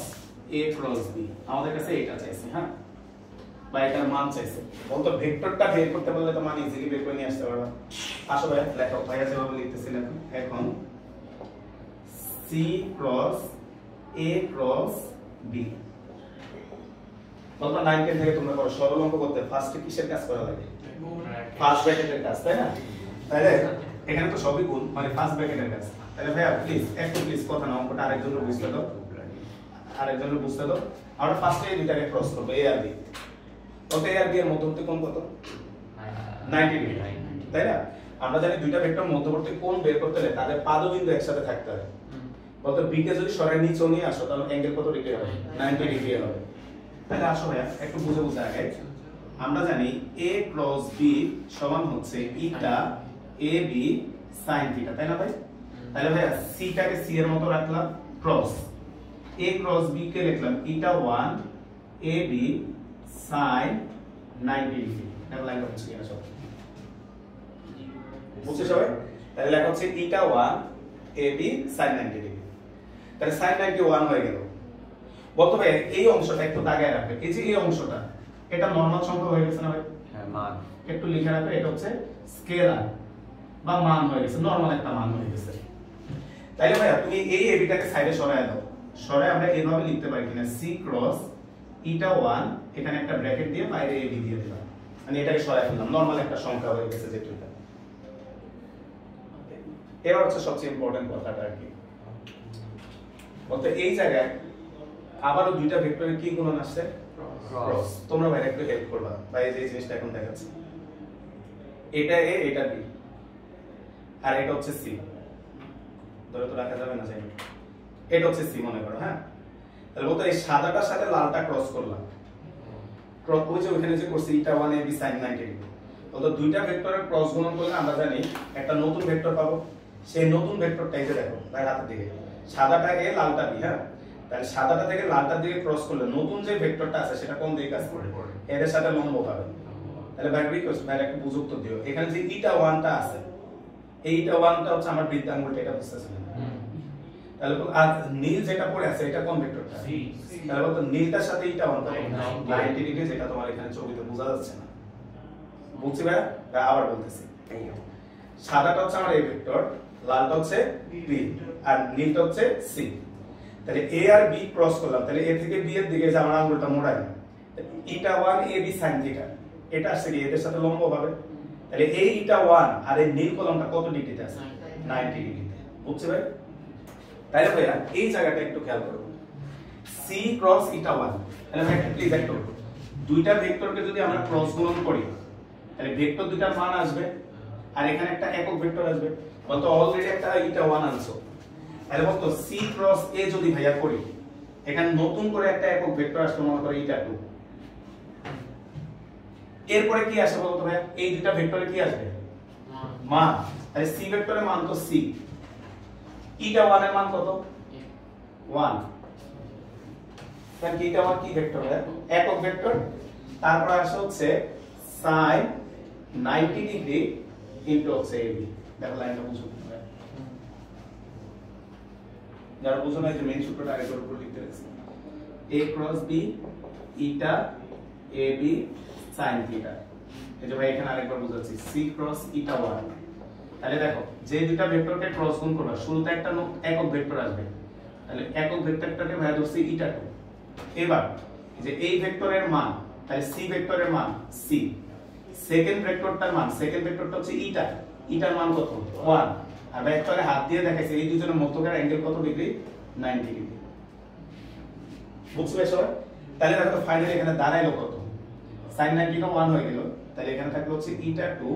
a cross b, আমাদের কাছে এটা চাইছে। হ্যাঁ, বা এটার মান চাইছে। বলতো ভেক্টরটা বের করতে পারলে তো মান ইজিলি বের করে নিয়ে আসতে পারবা। আসলে লেখো, ভাইয়া যেভাবে লিখতেছিলেন এখন c cross a cross b। বলতো 9 10 থেকে তোমরা করো, সরল অঙ্ক করতে ফার্স্টে কিসের কাজ করা লাগে? ফার্স্ট ব্র্যাকেটের কাজ, তাই না? তাহলে এখানে তো সবই গুণ, মানে ফার্স্ট ব্র্যাকেটের কাজ। তাহলে ভাইয়া প্লিজ একটু প্লিজ কথা না, অঙ্কটা আরেকজনের বুঝতে দাও, আরেকজনের বুঝতে দাও। আমরা ফার্স্টে এই দুটাকে ক্রস করব, a আর b। কত a আর b এর মধ্যবর্তী কোণ কত? 90 ডিগ্রি, তাই না? আমরা জানি দুইটা ভেক্টর মধ্যবর্তী কোণ বের করতে হলে তাদের পাদবিন্দু একসাথে থাকতে হয়। বলতো b কে যদি সরায় নিচে নিয়ে আসো তাহলে অ্যাঙ্গেল কত ডিগ্রি হবে? 90 ডিগ্রি হবে। তাহলে আসো ভাইয়া একটু বুঝে বুঝে আগে আমরা জানি a ক্রস b সমান হচ্ছে ইটা ab sin থিটা, তাই না ভাই? তাহলে ভাইয়া c টাকে c এর মতো রাখলাম, ক্রস a ক্রস b কে লিখলাম ইটা 1 ab sin 90 ডিগ্রি। দেখো লাইন হচ্ছে কিনা সব বুঝছো সবাই? তাহলে লেখা হচ্ছে ইটা 1 ab sin 90 ডিগ্রি। তাহলে sin 91 হয়ে গেল। বলতো ভাই এই অংশটা একটু দাগায় রাখবে, এই যে এই অংশটা এটা নরমাল সংখ্যা হয়ে গেছে না ভাই? হ্যাঁ, মান একটু লিখে রাখবে, এটা হচ্ছে স্কেলার বা মান হয়ে গেছে, নরমাল একটা মান হয়ে গেছে। তাইলে ভাইয়া তুমি এই এবিটাকে সাইডে সরায় দাও, সরায় আমরা এইভাবে লিখতে পারি কিনা c ক্রস ইটা 1, এখানে একটা ব্র্যাকেট দিয়ে বাইরে ab দিয়ে দিলাম, মানে এটাকে সরায় ফেললাম, নরমাল একটা সংখ্যা হয়ে গেছে যেটা। এবার হচ্ছে সবচেয়ে ইম্পর্টেন্ট কথাটা আর কি, বলতে এই জায়গায় আবারও দুইটা ভেক্টরের কি গুণন আসছে? ক্রস। তোমরা ভাই একটু হেল্প করবা, ভাই এই যে জিনিসটা এখন দেখাচ্ছি, এটা a এটা b আর এটা হচ্ছে c, ধরে তো রাখা যাবে না চাই, এটা হচ্ছে c মনে করো। হ্যাঁ, তাহলে বলতো এই সাদাটার সাথে লালটা ক্রস করলাম, ক্রস ওই যে ওখানে যে করছি ইটা 1 ab sin 90 ডিগ্রি। বলতো দুইটা ভেক্টরের ক্রস গুণন করলে আমরা জানি একটা নতুন ভেক্টর পাবো, সেই নতুন ভেক্টরটা এই যে দেখো ভাই হাতের দিকে, সাদাটা a লালটা b। হ্যাঁ, তাহলে সাদাটা থেকে লালটার দিকে ক্রস করলে নতুন যে ভেক্টরটা আছে সেটা কোন দিকে কাজ করবে? এর সাথে লম্ব হবে। তাহলে ভাই রিকোয়েস্ট ভাই একটু বুঝুক দিও, এখানে যে ইটা 1টা আছে, এই ইটা 1টা হচ্ছে আমার বৃত্তাঙ্গুলটা, এটা বুঝতেছেন? তাহলে আর নীল যেটা পড়ে আছে এটা কোন ভেক্টরটা? তাহলে বলতো নীলটার সাথে ইটা 1 কত? 90 ডিগ্রি, যেটা তোমার এখানে ছবিতে বোঝা যাচ্ছে না। বুঝছি ভাই? আবার বলতেছি, সাদাটা হচ্ছে আমার a ভেক্টর, লালটা হচ্ছে b আর নীলটা হচ্ছে c। তাহলে a আর b ক্রস করলাম, তাহলে a থেকে b এর দিকে যে আমার আঙ্গুলটা মোড়াই, ইটা 1 ab sin থিটা, এটা আসছে কি এদের সাথে লম্ব হবে। তাহলে এই ইটা 1 আর এই নীল কলমটা কত ডিগ্রিতে আছে? 90 ডিগ্রিতে। বুঝছো ভাই? তাহলে ভাইয়া এই জায়গাটা একটু খেয়াল করো, c ক্রস ইটা 1। তাহলে ভাই একটু প্লিজ একটু, দুইটা ভেক্টরকে যদি আমরা ক্রস গুণন করি তাহলে ভেক্টর দুইটার মান আসবে আর এখানে একটা একক ভেক্টর আসবে। বলতো অলরেডি একটা ইটা 1 আনছো, তাহলে বলতো c ক্রস a যদি ভাইয়া করি, এখানে নতুন করে একটা একক ভেক্টর আসবে, মনে করো ইটা 2। এরপরে কি আসবে বলতো ভাইয়া? এই দুইটা ভেক্টরে কি আসবে? মান। তাহলে c ভেক্টরের মান তো c, ইটা 1 এর মান কত? 1। তাহলে ইটা 1 কি ভেক্টর ভাইয়া? একক ভেক্টর। তারপর আসে হচ্ছে sin 90 ডিগ্রি ইনটু হচ্ছে ab। দেখো লাইনটা বুঝো, যারা বুঝো না যে মেইন সূত্রটা আরেকবার উপর লিখতে আছে, a cross b eta ab sin theta. এই যে ভাই এখানে আরেকবার বুঝাচ্ছি, c ক্রস ইটা 1। তাহলে দেখো যে দুটো ভেক্টরকে ক্রস গুণ করবা, শুরুতে একটা একক ভেক্টর আসবে, তাহলে একক ভেক্টরটাকে ভাই ধরছি ইটা 2। এবার যে এই ভেক্টরের মান, তাহলে c ভেক্টরের মান c, সেকেন্ড ভেক্টরটার মান, সেকেন্ড ভেক্টরটা হচ্ছে ইটা, ইটার মান কত? 1। আর ভেক্টরে হাত দিয়ে দেখাইছে এই দুজনের মধ্যকার অ্যাঙ্গেল কত ডিগ্রি? 90 ডিগ্রি। বুঝছো সবাই? তাহলে দেখো তো ফাইনালি এখানে দাঁড়াইলো কত? sin 90 টা 1 হয়ে গেল, তাহলে এখানে থাকলো হচ্ছে ইটা 2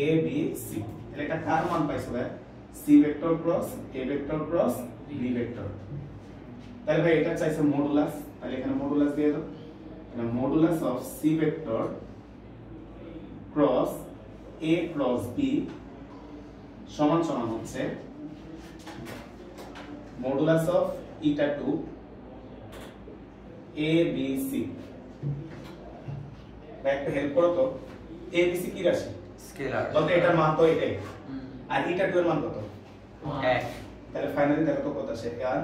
a b c। তাহলে এটা কার মান পাইছো ভাই? c vector cross a vector cross b vector. তাহলে ভাই এটা চাইছে মডুলাস, তাহলে এখানে মডুলাস দিয়ে দাও, এটা modulus of c vector cross a cross b সমান সমান হচ্ছে মডুলাস অফ ইটা 2 এ বি সি একটা হেল্প করো তো এ বি সি কি রাশি স্কেলার যত এটার মান তো এটাই আর এটা 2 এর মান কত 1 তাহলে ফাইনালি দেখো তো কত আসে আর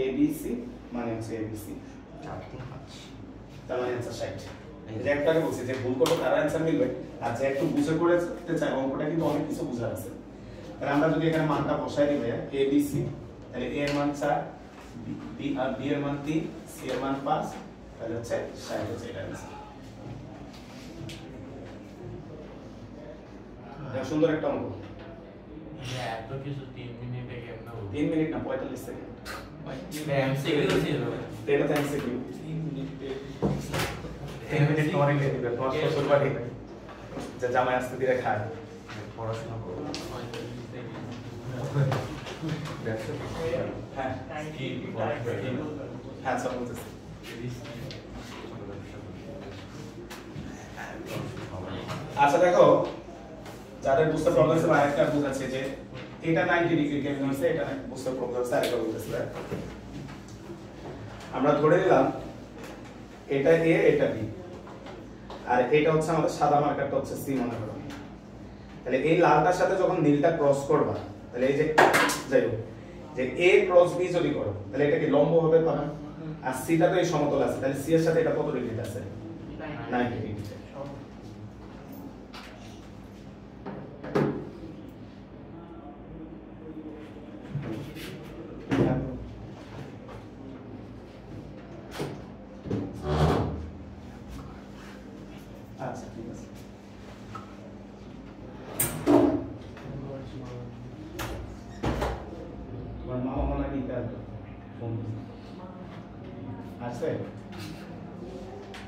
এ বি সি মানে হচ্ছে এ বি সি 4 3 5 তার মানে হচ্ছে 60 এই যে একটাকে বলছি যে ভুল করলে তার অ্যানসার মিলবে আর যে একটু বুঝে করতে চাই অঙ্কটা কিন্তু অনেক কিছু বোঝার আছে তাহলে আমরা যদি এখানে মানটা বসাই দিই ভাইয়া এ বি সি তাহলে এ এর মান 4 বি আর বি এর মান 3 সি এর মান 5 তাহলে হচ্ছে 60 হচ্ছে এটা অ্যানসার এটা সুন্দর একটা অঙ্ক এত কিছু 3 মিনিটে কেমন হবে 3 মিনিট না 45 সেকেন্ড এমসিকিউ ছিল এটা তো এমসিকিউ 3 মিনিট তোমার লিখে দিবে তোমার শ্বশুর বাড়ি যে জামাই আসতে দিলে খায় পড়াশোনা করব হ্যাঁ হ্যাঁ সব বলতেছি আচ্ছা দেখো যাদের বুঝতে প্রবলেম হচ্ছে আরেকটা বুঝাচ্ছে যে এটা 90 ডিগ্রি কেমন হচ্ছে এটা বুঝতে প্রবলেম হচ্ছে আরেকটা বলতেছিল আমরা ধরে নিলাম এটা এ এটা বি আর এটা হচ্ছে আমাদের সাদা মার্কারটা হচ্ছে সি মনে করো তাহলে এই লালটার সাথে যখন নীলটা ক্রস করবা তাহলে এই যে যাই হোক যে এ ক্রস বি যদি করো তাহলে এটা কি লম্ব হবে পাবে আর সিটা তো এই সমতল আছে তাহলে সি এর সাথে এটা কত ডিগ্রি আছে 90 ডিগ্রি আচ্ছা ঠিক আছে তোমার মামা মনে হয় নিতে আসবে ফোন আসবে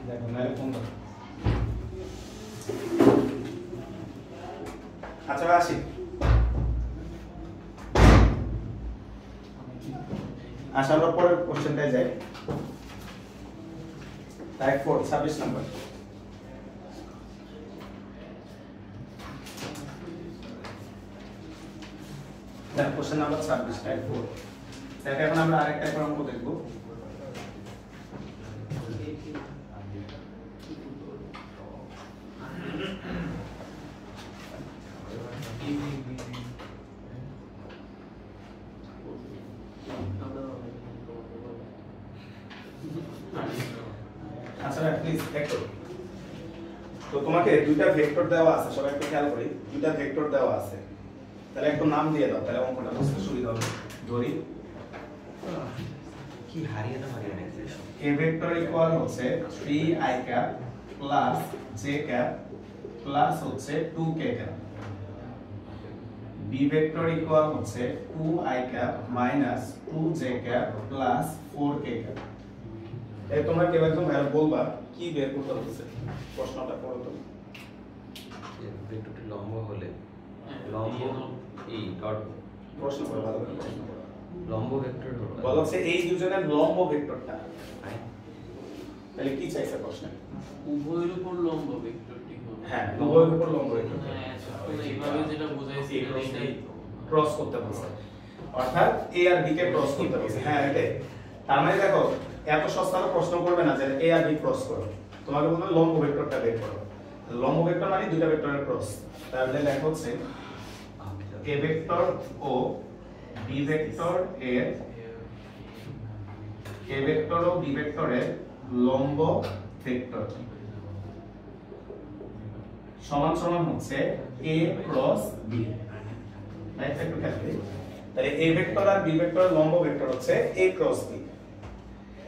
দেখো নাহলে ফোন করো আচ্ছা আসি আচ্ছা আমরা পরের কোশ্চেনটায় যাই type 4 26 number question number 26 type 4 দেখো এখন আমরা আরেকটা অঙ্ক দেখব আচ্ছা প্লিজ দেখো তো তোমাকে দুইটা ভেক্টর দেওয়া আছে সবাই একটু খেয়াল করি দুইটা ভেক্টর দেওয়া আছে তাহলে একটু নাম দিয়ে দাও তাহলে অঙ্কটা বুঝতে সুবিধা হবে ধরি কি হারিয়ে গেছে a ভেক্টর ইকুয়াল হচ্ছে 3i cap plus j cap plus হচ্ছে 2k cap b vector equal হচ্ছে 2i cap minus 2j cap plus 4k cap এই তোমরা কেউ একদম ভালো বলবা কি বের করতে হচ্ছে প্রশ্নটা পড়ো তো ভেক্টরটি লম্ব হলে লম্ব এই ডট প্রশ্ন করো ভালো করে প্রশ্ন করো লম্ব ভেক্টর হলো বলা হচ্ছে এই দুজনের লম্ব ভেক্টরটা আই তাহলে কি চাইছে প্রশ্নে উভয়ের উপর লম্ব ভেক্টরটি হবে হ্যাঁ উভয়ের উপর লম্ব ভেক্টর হ্যাঁ তো এইভাবে যেটা বোঝাইছি এটাই ক্রস করতে বলছে অর্থাৎ a আর b কে ক্রস করতে বলছে হ্যাঁ এটাই তার মানে দেখো এত সস্তার প্রশ্ন করবে না যে a আর b ক্রস করো তোমাকে বলবে লম্ব ভেক্টরটা বের করো লম্ব ভেক্টর মানে দুইটা ভেক্টরের ক্রস তাহলে লেখা হচ্ছে a ভেক্টর ও b ভেক্টর এর a ভেক্টর ও b ভেক্টরের লম্ব ভেক্টর সমান সমান হচ্ছে a ক্রস b রাইট একটু খেয়াল করি তাহলে a ভেক্টর আর b ভেক্টরের লম্ব ভেক্টর হচ্ছে a ক্রস b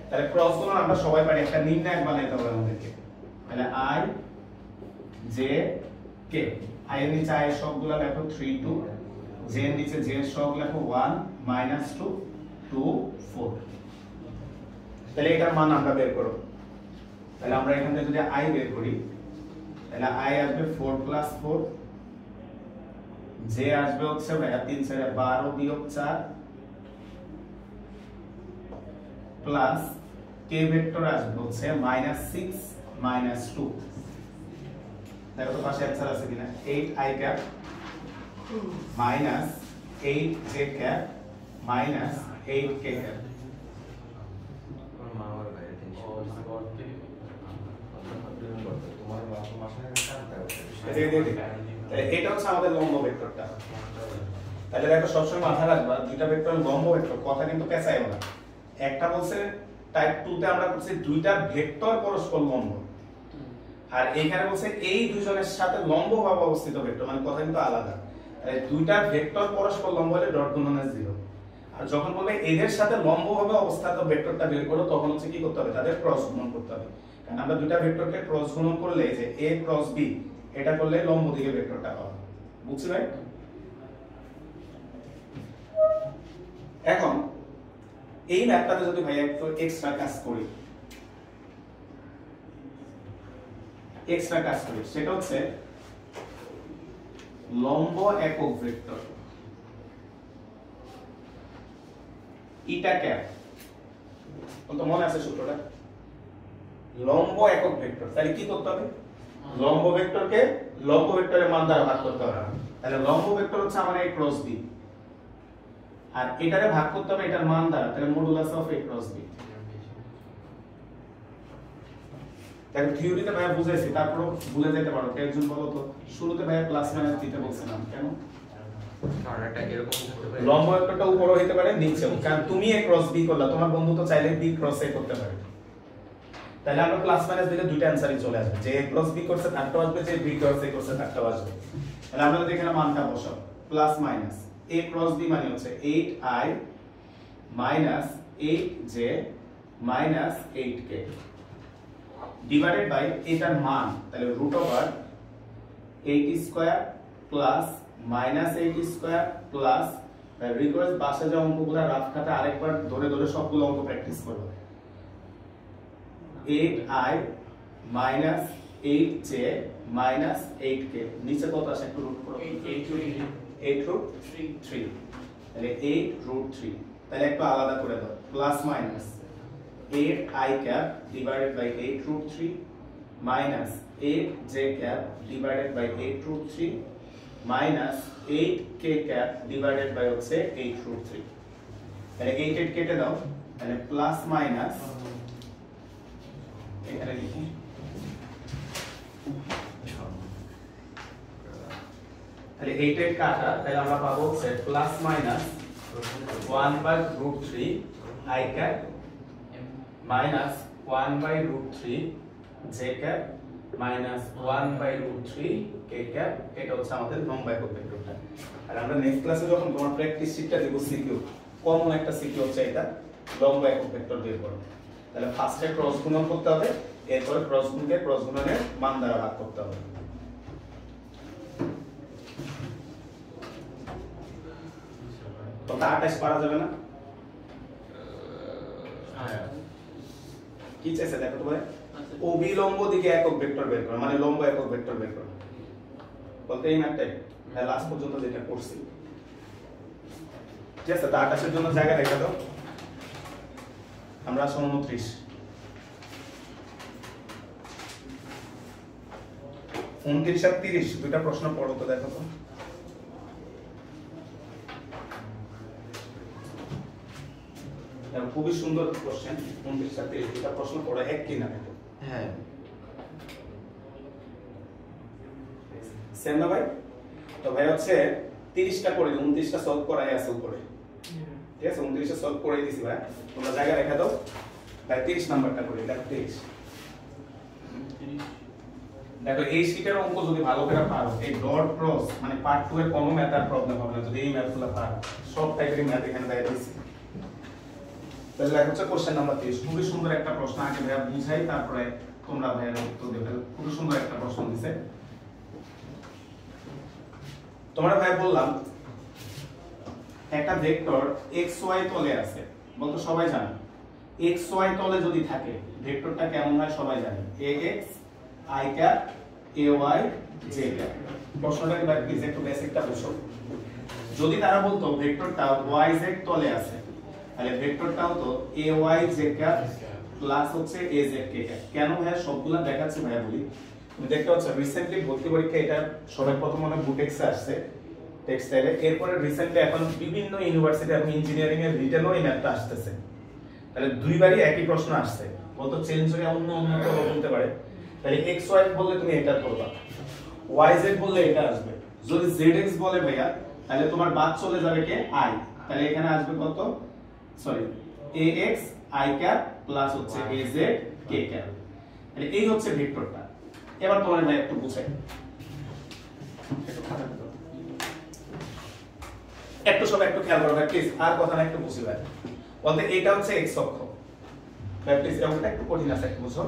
তাহলে ক্রস গুলো আমরা সবাই পারি একটা নির্ণায়ক বানাইতে হবে আমাদেরকে তাহলে i j k i এর নিচে i এর সবগুলো লেখো 3 2 j এর নিচে j এর সব লেখো 1 -2 2 4 তাহলে এটার মান আমরা বের করব তাহলে আমরা এখান থেকে যদি i বের করি তাহলে i আসবে 4 + 4 j আসবে হচ্ছে 3 4 12 বিয়োগ 4 প্লাস k ভেক্টর আসবে হচ্ছে -6 - 2 দেখো তো পাশে অ্যানসার আছে কিনা 8i cap minus 8j cap minus 8k cap তাহলে এটা হচ্ছে আমাদের লম্ব ভেক্টরটা। তাহলে দেখো সবসময় মাথা রাখবা দুইটা ভেক্টর লম্ব ভেক্টর, কথা কিন্তু পেঁচাইও না। একটা বলছে টাইপ 2 তে আমরা বলছি দুইটা ভেক্টর পরস্পর লম্ব, আর এইখানে বলছে এই দুইজনের সাথে লম্বভাবে অবস্থিত ভেক্টর, মানে কথা কিন্তু আলাদা। তাহলে দুইটা ভেক্টর পরস্পর লম্ব হলে ডট গুণনের 0, আর যখন বলবে এদের সাথে লম্বভাবে অবস্থিত ভেক্টরটা বের করো তখন হচ্ছে কি করতে হবে, তাদের ক্রস গুণন করতে হবে। কারণ আমরা দুইটা ভেক্টরকে ক্রস গুণন করলে যে a ক্রস b এটা করলে লম্ব দিকে ভেক্টরটা পাবো। বুঝছি ভাই? এখন এই ম্যাপটাতে যদি ভাই একটু এক্সট্রা কাজ করি, সেটা হচ্ছে লম্ব একক ভেক্টর ইটা ক্যাপ, তো মনে আছে সূত্রটা? লম্ব একক ভেক্টর, তাহলে কি করতে হবে? লম্ব ভেক্টরকে লম্ব ভেক্টরের মান দ্বারা ভাগ করতে হবে। তাহলে লম্ব ভেক্টর হচ্ছে আমার a ক্রস b, আর এটারে ভাগ করতে হবে এটার মান দ্বারা, তাহলে modulus of a cross b। দেখো থিওরিতে ভাইয়া বুঝাইছি, তারপর ভুলে যেতে পারো। একজন বলো তো শুরুতে ভাইয়া প্লাস মাইনাস দিতে বলছিলাম কেন? কারণটা এরকম হতে পারে, লম্ব ভেক্টরটা উপরেও হতে পারে নিচেও, কারণ তুমি a ক্রস b করলা, তোমার বন্ধু তো চাইলে b ক্রস a করতে পারে। তাহলে আমরা প্লাস মাইনাস দিলে দুইটা অ্যানসারই চলে আসবে, যে a ক্রস b করছে তারটাও আসবে, যে b ক্রস a করছে তারটাও আসবে। তাহলে আমরা যদি এখানে মানটা বসাও plus minus a cross b মানে হচ্ছে 8i minus 8j minus 8k divided by এটার মান, তাহলে root over 8 square plus minus 8 square plus, request বাসা যে অঙ্কগুলো রাফ খাতা আরেকবার ধরে ধরে সবগুলো অঙ্ক প্র্যাকটিস করবে। 8i minus 8j minus 8k, নিচে কত আছে একটু রুট করো, 8 রুট 3, তাহলে 8 রুট 3, তাহলে একটু আলাদা করে দাও, plus minus 8i cap divided by 8 root 3 minus 8j cap divided by 8 root 3 minus 8k cap divided by হচ্ছে 8 root 3, তাহলে 8 8 কেটে দাও, তাহলে প্লাস মাইনাস এখানে লিখি তাহলে 8 8 কাটা, তাহলে আমরা পাবো হচ্ছে plus minus 1 by root 3 i cap minus 1 by root 3 j cap minus 1 by root 3 k cap, এটা হচ্ছে আমাদের লম্ব একক ভেক্টরটা। আর আমরা নেক্সট ক্লাসে যখন তোমার প্র্যাকটিস শিটটা দেব সিকিউ, কমন একটা সিকিউ হচ্ছে এটা লম্ব একক ভেক্টর বের করো। তাহলে ফার্স্টে ক্রস গুণন করতে হবে, এরপর ক্রস গুণকে ক্রস গুণনের মান দ্বারা ভাগ করতে হবে। তো তা 28 পারা যাবে না? কি চাইছে দেখো তো ভাই, অবিলম্ব দিকে একক ভেক্টর বের করো, মানে লম্ব একক ভেক্টর বের করো, বলতে এই ম্যাথটাই লাস্ট পর্যন্ত যেটা করছি। ঠিক আছে, তা 28 এর জন্য জায়গা রেখে দাও, আমরা 29 29 আর 30 দুইটা প্রশ্ন পড়ো তো দেখো তো। খুবই সুন্দর কোশ্চেন, 29 আর 30 দুইটা প্রশ্ন পড়ো, এক কি না দেখো। হ্যাঁ সেম না ভাই? তো ভাই হচ্ছে 30টা করে 29টা সলভ করাই আছে উপরে, ঠিক আছে? 29টা সলভ করে দিছি ভাই, তোমরা জায়গা রেখে দাও। ভাই 30 নাম্বারটা করে দেখো, 30 দেখো এই শীটের অঙ্ক যদি ভালো করে পারো, এই ডট ক্রস মানে পার্ট 2 এর কোনো ম্যাথের প্রবলেম হবে না যদি এই ম্যাথগুলো পারো, সব টাইপের ম্যাথ এখানে দেয়া দিয়েছি। তাহলে দেখো হচ্ছে কোশ্চেন নাম্বার 30, খুবই সুন্দর একটা প্রশ্ন, আগে ভাইয়া বুঝাই তারপরে তোমরা ভাইয়া উত্তর দেবে। খুবই সুন্দর একটা প্রশ্ন দিয়েছে। তোমরা ভাই বললাম একটা ভেক্টর xy তলে আছে, বলতো সবাই জানে xy তলে যদি থাকে ভেক্টরটা কেমন হয় সবাই জানে, ax i cap ay j cap। প্রশ্নটাকে ভাই প্লিজ একটু বেসিকটা বুঝো। যদি তারা বলতো ভেক্টরটা yz তলে আছে, তাহলে ভেক্টরটা হতো ay j cap প্লাস হচ্ছে az k cap। কেন ভাই সবগুলা দেখাচ্ছি ভাই বলি, তুমি দেখতে পাচ্ছ রিসেন্টলি ভর্তি পরীক্ষা এটা সবাই প্রথম মনে বুটেক্সে আসছে টেক্সটাইলে, এরপরে রিসেন্টলি এখন বিভিন্ন ইউনিভার্সিটি এবং ইঞ্জিনিয়ারিং এর রিটেনও এই ম্যাথটা আসতেছে। তাহলে দুইবারই একই প্রশ্ন আসছে, কত চেঞ্জ হয়ে অন্য অন্য করে বলতে পারে। তাহলে xy বললে তুমি এটা করবা, yz বললে এটা আসবে। যদি zx বলে ভাইয়া তাহলে তোমার বাদ চলে যাবে কে i, তাহলে এখানে আসবে কত, sorry ax i cap plus হচ্ছে az k ক্যাপ। তাহলে এই হচ্ছে ভেক্টরটা। এবার তোমার ভাই একটু বুঝাই, একটু সবাই একটু খেয়াল করো প্লিজ, আর কথা না একটু বুঝি ভাই। বলতে এটা হচ্ছে x অক্ষ ভাই, প্লিজ এটা একটু কঠিন আছে একটু বুঝো।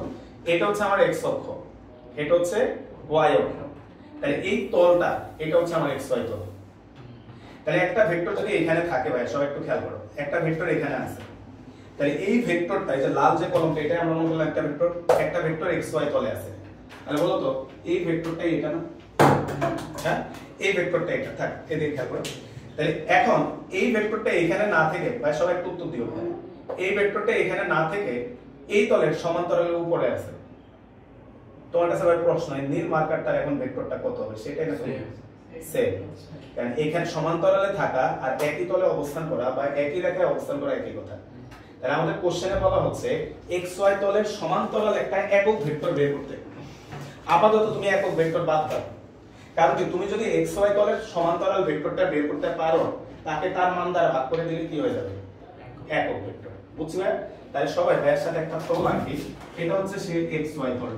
এটা হচ্ছে আমার x অক্ষ, এটা হচ্ছে y অক্ষ, তাহলে এই তলটা এটা হচ্ছে আমার xy তল। তাহলে একটা ভেক্টর যদি এখানে থাকে ভাই, সবাই একটু খেয়াল করো, একটা ভেক্টর এখানে আছে, তাহলে এই ভেক্টরটা, এই যে লাল যে কলমটা, এটা আমরা মনে করলাম একটা ভেক্টর xy তলে আছে। তাহলে বলো তো এই ভেক্টরটা এটা না, হ্যাঁ এই ভেক্টরটা এটা, থাক এদিকে খেয়াল করো। তাহলে এখন এই ভেক্টরটা এখানে না থেকে ভাই, সবাই একটু উত্তর দিও, এই ভেক্টরটা এখানে না থেকে এই তলের সমান্তরালের উপরে আছে। তোমার কাছে ভাই প্রশ্ন, নীল মার্কারটার এখন ভেক্টরটা কত হবে সেটাই না, সেম। কারণ এখানে সমান্তরালে থাকা আর একই তলে অবস্থান করা বা একই রেখায় অবস্থান করা একই কথা। তাহলে আমাদের কোশ্চেনে বলা হচ্ছে xy তলের সমান্তরাল একটা একক ভেক্টর বের করতে। আপাতত তুমি একক ভেক্টর বাদ দাও, কারণ কি তুমি যদি xy তলের সমান্তরাল ভেক্টরটা বের করতে পারো, তাকে তার মান দ্বারা ভাগ করে দিলে কি হয়ে যাবে, একক ভেক্টর। বুঝছো ভাই? তাই সবাই ভাইয়ের সাথে একটা তল আঁকি, এটা হচ্ছে সেই xy তল।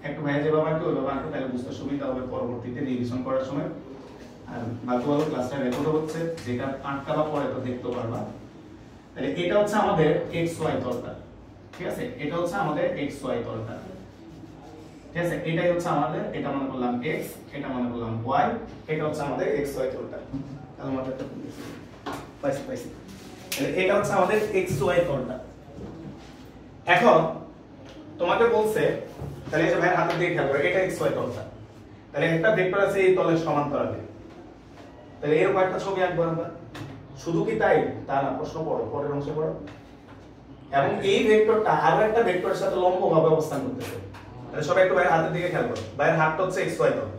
একটু ভাইয়া যেভাবে আঁকি ওইভাবে আঁকো, তাহলে বুঝতে সুবিধা হবে পরবর্তীতে রিভিশন করার সময়। আর ভালো ক্লাসটা রেকর্ড হচ্ছে, যেটা আঁকাবা পরে তো দেখতে পারবা। তাহলে এটা হচ্ছে আমাদের xy তলটা, ঠিক আছে, এটা হচ্ছে আমাদের xy তলটা, ঠিক আছে, এটাই হচ্ছে আমাদের, এটা মনে করলাম x, এটা মনে করলাম y, এটা হচ্ছে আমাদের xy তলটা। তাহলে আমাদের একটা পাইছি। তাহলে এটা হচ্ছে আমাদের xy তলটা। এখন তোমাকে বলছে, তাহলে এই যে ভাই হাতের দিকে খেয়াল করো, এটা xy তলটা। তাহলে একটা ভেক্টর আছে এই তলের সমান্তরালে, তাহলে এরকম একটা ছবি আঁকবো আমরা। শুধু কি তাই তা না, প্রশ্ন পড়ো, পরের অংশে পড়ো। এবং এই ভেক্টরটা আরো একটা ভেক্টরের সাথে লম্বভাবে অবস্থান করতেছে। তাহলে সবাই একটু ভাইয়ের হাতের দিকে খেয়াল করো, ভাইয়ের হাতটা হচ্ছে xy তল,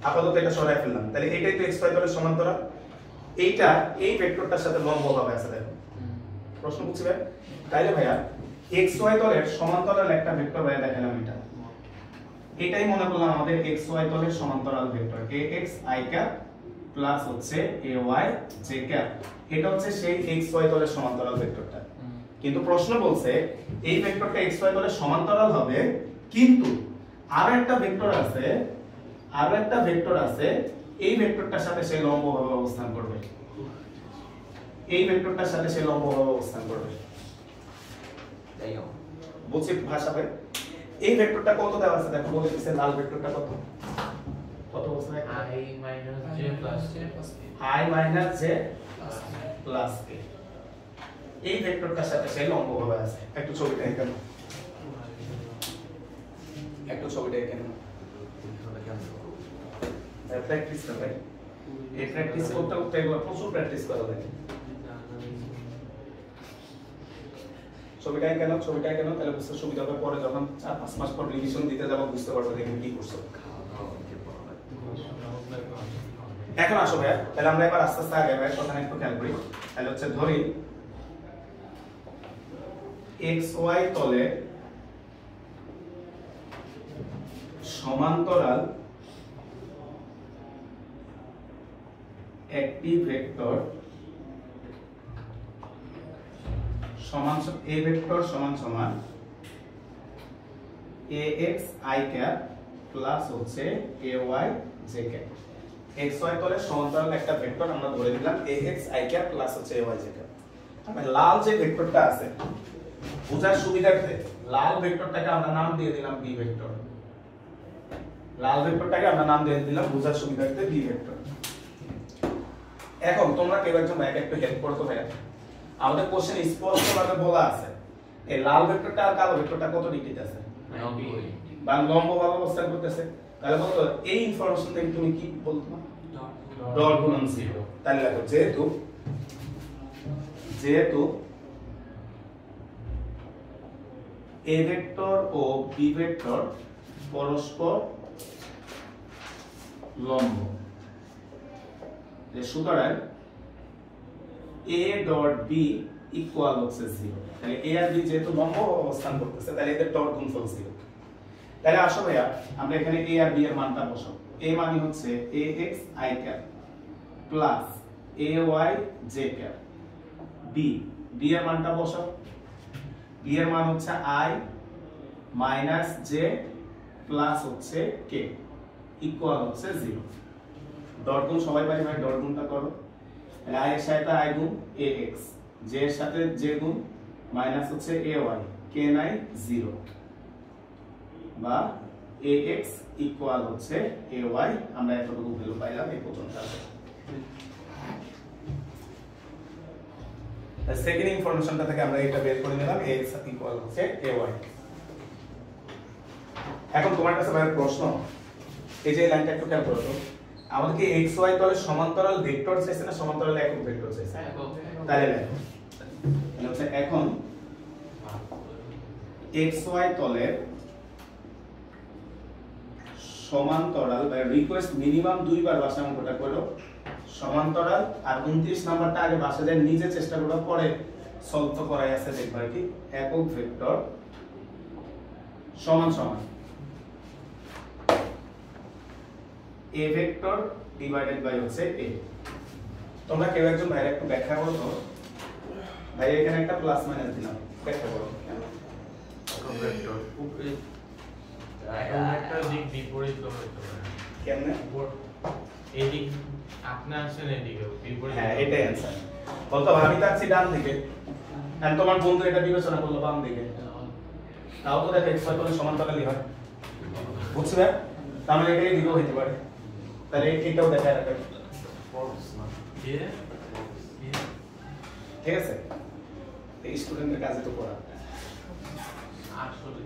আপাতত এটা সরাই ফেললাম। তাহলে এটাই তো xy তলের সমান্তরাল, এইটা এই ভেক্টরটার সাথে লম্বভাবে আছে। দেখো প্রশ্ন বুঝছি ভাই? তাইলে ভাইয়া xy তলের সমান্তরাল একটা ভেক্টর ভাইয়া দেখালাম, এটাই মনে করলাম আমাদের xy তলের সমান্তরাল vector ax i cap plus হচ্ছে ay j ক্যাপ। এটা হচ্ছে সেই xy তলের সমান্তরাল ভেক্টরটা। কিন্তু প্রশ্ন বলছে এই ভেক্টরটা xy তলের সমান্তরাল হবে, কিন্তু আরো একটা ভেক্টর আছে, এই ভেক্টরটার সাথে সে লম্বভাবে অবস্থান করবে, এই ভেক্টরটার সাথে সে লম্বভাবে অবস্থান করবে। বুঝছি ভাষা ভাই? এই ভেক্টরটা কত দেওয়া আছে দেখো, বলে দিচ্ছে লাল ভেক্টরটা কত বলছে, I minus j plus i minus j plus k। এই ভেক্টরটার সাথে সে লম্বভাবে আছে। একটু ছবিটা এখানে, প্র্যাকটিস করতে ভাই, এই প্র্যাকটিস করতে এগুলো প্রচুর প্র্যাকটিস করা লাগে। ছবিটাই কেন তাহলে বুঝতে সুবিধা হবে, পরে যখন 4-5 মাস পর রিভিশন দিতে যাবো বুঝতে পারবো দেখুন কি করছো। এখন আসো ভাইয়া, তাহলে আমরা এবার আস্তে আস্তে আগে ভাইয়ের কথা একটু খেয়াল করি। তাহলে হচ্ছে ধরি xy তলে সমান্তরাল একটি ভেক্টর সমান a ভেক্টর সমান ax i ক্যাপ প্লাস হচ্ছে ay j ক্যাপ। xy তলে সমান্তরাল একটা ভেক্টর আমরা ধরে দিলাম ax i ক্যাপ প্লাস হচ্ছে ay j ক্যাপ। আমরা লাল যে ভেক্টরটা আছে বোঝার সুবিধার্থে লাল ভেক্টরটাকে আমরা নাম দিয়ে দিলাম b ভেক্টর, বোঝার সুবিধার্থে b ভেক্টর। এখন তোমরা কেউ একজন ভাইকে একটু হেল্প করো তো ভাইয়া, আমাদের কোশ্চেনে স্পষ্টভাবে বলা আছে এই লাল ভেক্টরটা আর কালো ভেক্টরটা কত ডিগ্রিতে আছে, বা লম্বভাবে অবস্থান করতেছে। তাহলে বলতো এই ইনফরমেশন থেকে তুমি কি বলতো, ডট গুণন 0। তাহলে দেখো যেহেতু a ভেক্টর ও b ভেক্টর পরস্পর লম্ব, সুতরাং a ডট b ইকুয়াল হচ্ছে 0। তাহলে a আর b যেহেতু লম্ব অবস্থান করতেছে, তাহলে এদের ডট গুণফল 0। তাহলে আসো ভাইয়া আমরা এখানে a আর b এর মানটা বসাবো। a মানে হচ্ছে ax i cap plus ay j cap। b এর মানটা বসাও। b এর মান হচ্ছে i মাইনাস j প্লাস হচ্ছে k ইকুয়াল হচ্ছে 0। ডট গুণ সবাই পারি ভাই, ডট গুণটা করো। তাহলে i এর সাথে i গুণ ax, j এর সাথে j গুণ মাইনাস হচ্ছে ay, k নাই 0 বা ax ইকুয়াল হচ্ছে ay। আমরা এতটুকু ভ্যালু পাইলাম এই পর্যন্ত। সেকেন্ড ইনফরমেশনটা থেকে আমরা এটা বের করে নিলাম ax ইকুয়াল হচ্ছে ay। এখন তোমার কাছে ভাই প্রশ্ন, এই যে লাইনটা একটু খেয়াল করো তো, আমাদের কি x y তলে সমান্তরাল ভেক্টর চাইছে না সমান্তরাল একক ভেক্টর চাইছে? তাহলে দেখো মানে হচ্ছে এখন x y তলের সমান্তরাল বা রিকোয়েস্ট মিনিমাম দুইবার বাসা অঙ্কটা করো সমান্তরাল, আর 29 নাম্বারটা আগে বাসা যায় নিজে চেষ্টা করো, পরে সলভ তো করাই আছে দেখবা কি একক ভেক্টর সমান সমান a ভেক্টর ডিভাইডেড বাই হচ্ছে a। তোমরা কেউ একজন ভাইরা একটু ব্যাখ্যা করো তো, ভাই এখানে একটা প্লাস মাইনাস দিলাম, ব্যাখ্যা করো কেন একক ভেক্টর উপরে একটা দিক বিপরীত হইতে পারে। কেমনে? এদিক আপনি আসেন এদিকে বিপরীত। হ্যাঁ এটাই অ্যানসার। বলতো আমি যাচ্ছি ডান দিকে, আর তোমার বন্ধু এটা বিবেচনা করলো বাম দিকে, তাও তো দেখো x y তলে সমান্তরালই হয়, বুঝছো? তার মানে এটাই দিকেও হইতে পারে, তাহলে এটাও দেখা রাখবে, ঠিক আছে? এই স্টুডেন্টের কাজে তো করা। আসলে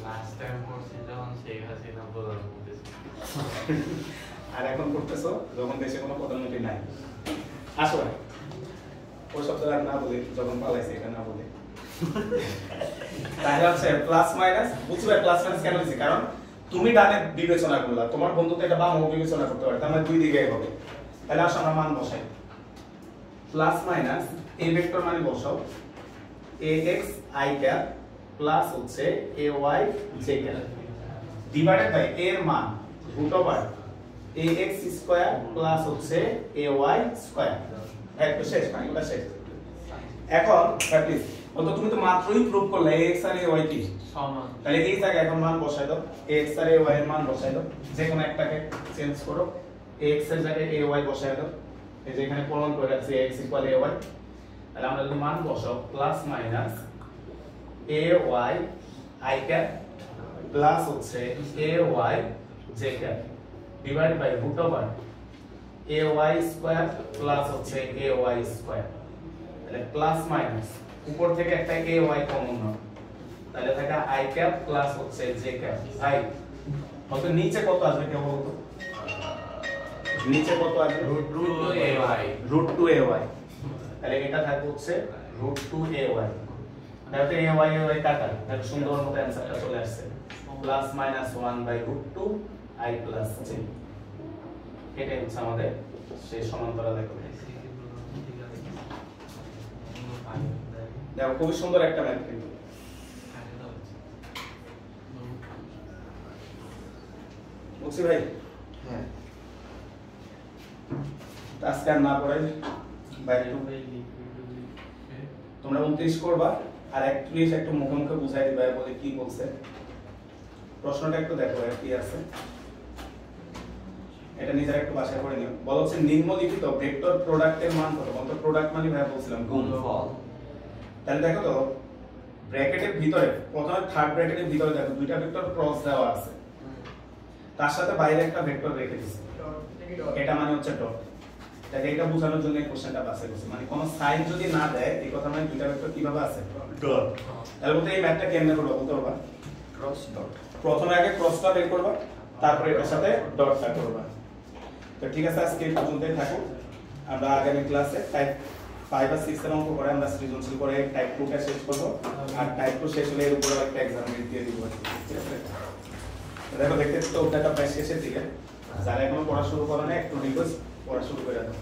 লাস্ট টাইম পড়ছি যখন শেখ হাসিনা প্রধানমন্ত্রী ছিল। আর এখন করতেছো যখন দেশে কোনো প্রধানমন্ত্রী নাই। আসো ওই শব্দটা আর না বলি, যখন পালাইছে এটা না বলি। তাহলে হচ্ছে প্লাস মাইনাস, বুঝছো প্লাস মাইনাস কেন হয়েছে? কারণ তুমি ডানে বিবেচনা করলা, তোমার বন্ধু তো এটা বামও বিবেচনা করতে পারে, তার মানে দুই দিকেই হবে। তাহলে আসো আমরা মান বসাই। প্লাস মাইনাস a ভেক্টর মানে বসাও ax i cap প্লাস হচ্ছে ay j cap divided by এর মান root over ax square plus হচ্ছে ay স্কয়ার। একটু শেষ মানে ওটা শেষ। এখন প্র্যাকটিস বলতো, তুমি তো মাত্রই প্রুভ করলে ax আর ay কি সমান, তাহলে এই জায়গায় এখন মান বসাই দাও, ax আর ay এর মান বসাই দাও, যে কোনো একটাকে চেঞ্জ করো, ax এর জায়গায় ay বসাই দাও, এই যে এখানে প্রমাণ করে রাখছি ax = ay। তাহলে আমরা যদি মান বসাও plus minus ay i cap plus হচ্ছে ay j cap divide by root over ay square plus হচ্ছে ay স্কয়ার। তাহলে প্লাস মাইনাস উপর থেকে একটা ay কমন নাও, তাহলে থাকে i cap প্লাস হচ্ছে j cap i। কত নিচে কত আসবে কেউ বলতো? নিচে কত আসবে? root 2ay root 2ay। তাহলে এটা থাকবে হচ্ছে root 2ay। তাহলে ay কাটা, তাহলে সুন্দর মতো অ্যানসারটা চলে আসছে plus minus 1/√2 i plus j। এটাই হচ্ছে আমাদের সেই সমান্তরাল একক। দেখো খুব সুন্দর একটা ম্যাথ কিন্তু। বুঝছি ভাই? হ্যাঁ আজকে আর না পড়াই ভাই, তোমরা 29 করবা আর 31 একটু মুখে মুখে বুঝাই দিবা বলে কি বলছে। প্রশ্নটা একটু দেখো কি আছে, এটা নিজেরা একটু বাছাই করে নিও। বলা হচ্ছে নিম্নলিখিত ভেক্টর প্রোডাক্টের মান কত? বলতো প্রোডাক্ট মানে ভাই বলছিলাম গুণফল। তাহলে দেখো তো ব্র্যাকেটের ভিতরে প্রথমে থার্ড ব্র্যাকেটের ভিতরে দেখো দুইটা ভেক্টর ক্রস দেওয়া আছে, তার সাথে বাইরে একটা ভেক্টর রেখে দিয়েছে, এটা মানে হচ্ছে ডট। তাহলে এটা বোঝানোর জন্য এই কোশ্চেনটা বাছাই করছি, মানে কোনো সাইন যদি না দেয় এই কথা মানে দুইটা ভেক্টর কিভাবে আছে ডট। তাহলে বলতে এই ম্যাথটা কেমনে করব বলতে পারবা? Cross dot. প্রথমে আগে ক্রসটা বের করবা, তারপরে এটার সাথে ডটটা করবা। তো ঠিক আছে, আজকে এই পর্যন্তই থাকুক। আমরা আগামী ক্লাসে টাইপ 5 আর 6 এর অঙ্ক করে আমরা সৃজনশীল করে টাইপ 2 টা শেষ করব, আর টাইপ 2 শেষ হলে এর উপরে একটা एग्जाम দিয়ে দিব, ঠিক আছে? দেখো দেখতে তো ওটা প্রায় শেষের দিকে, যারা এখনো পড়া শুরু করে না একটু রিকোয়েস্ট পড়া শুরু করে দাও।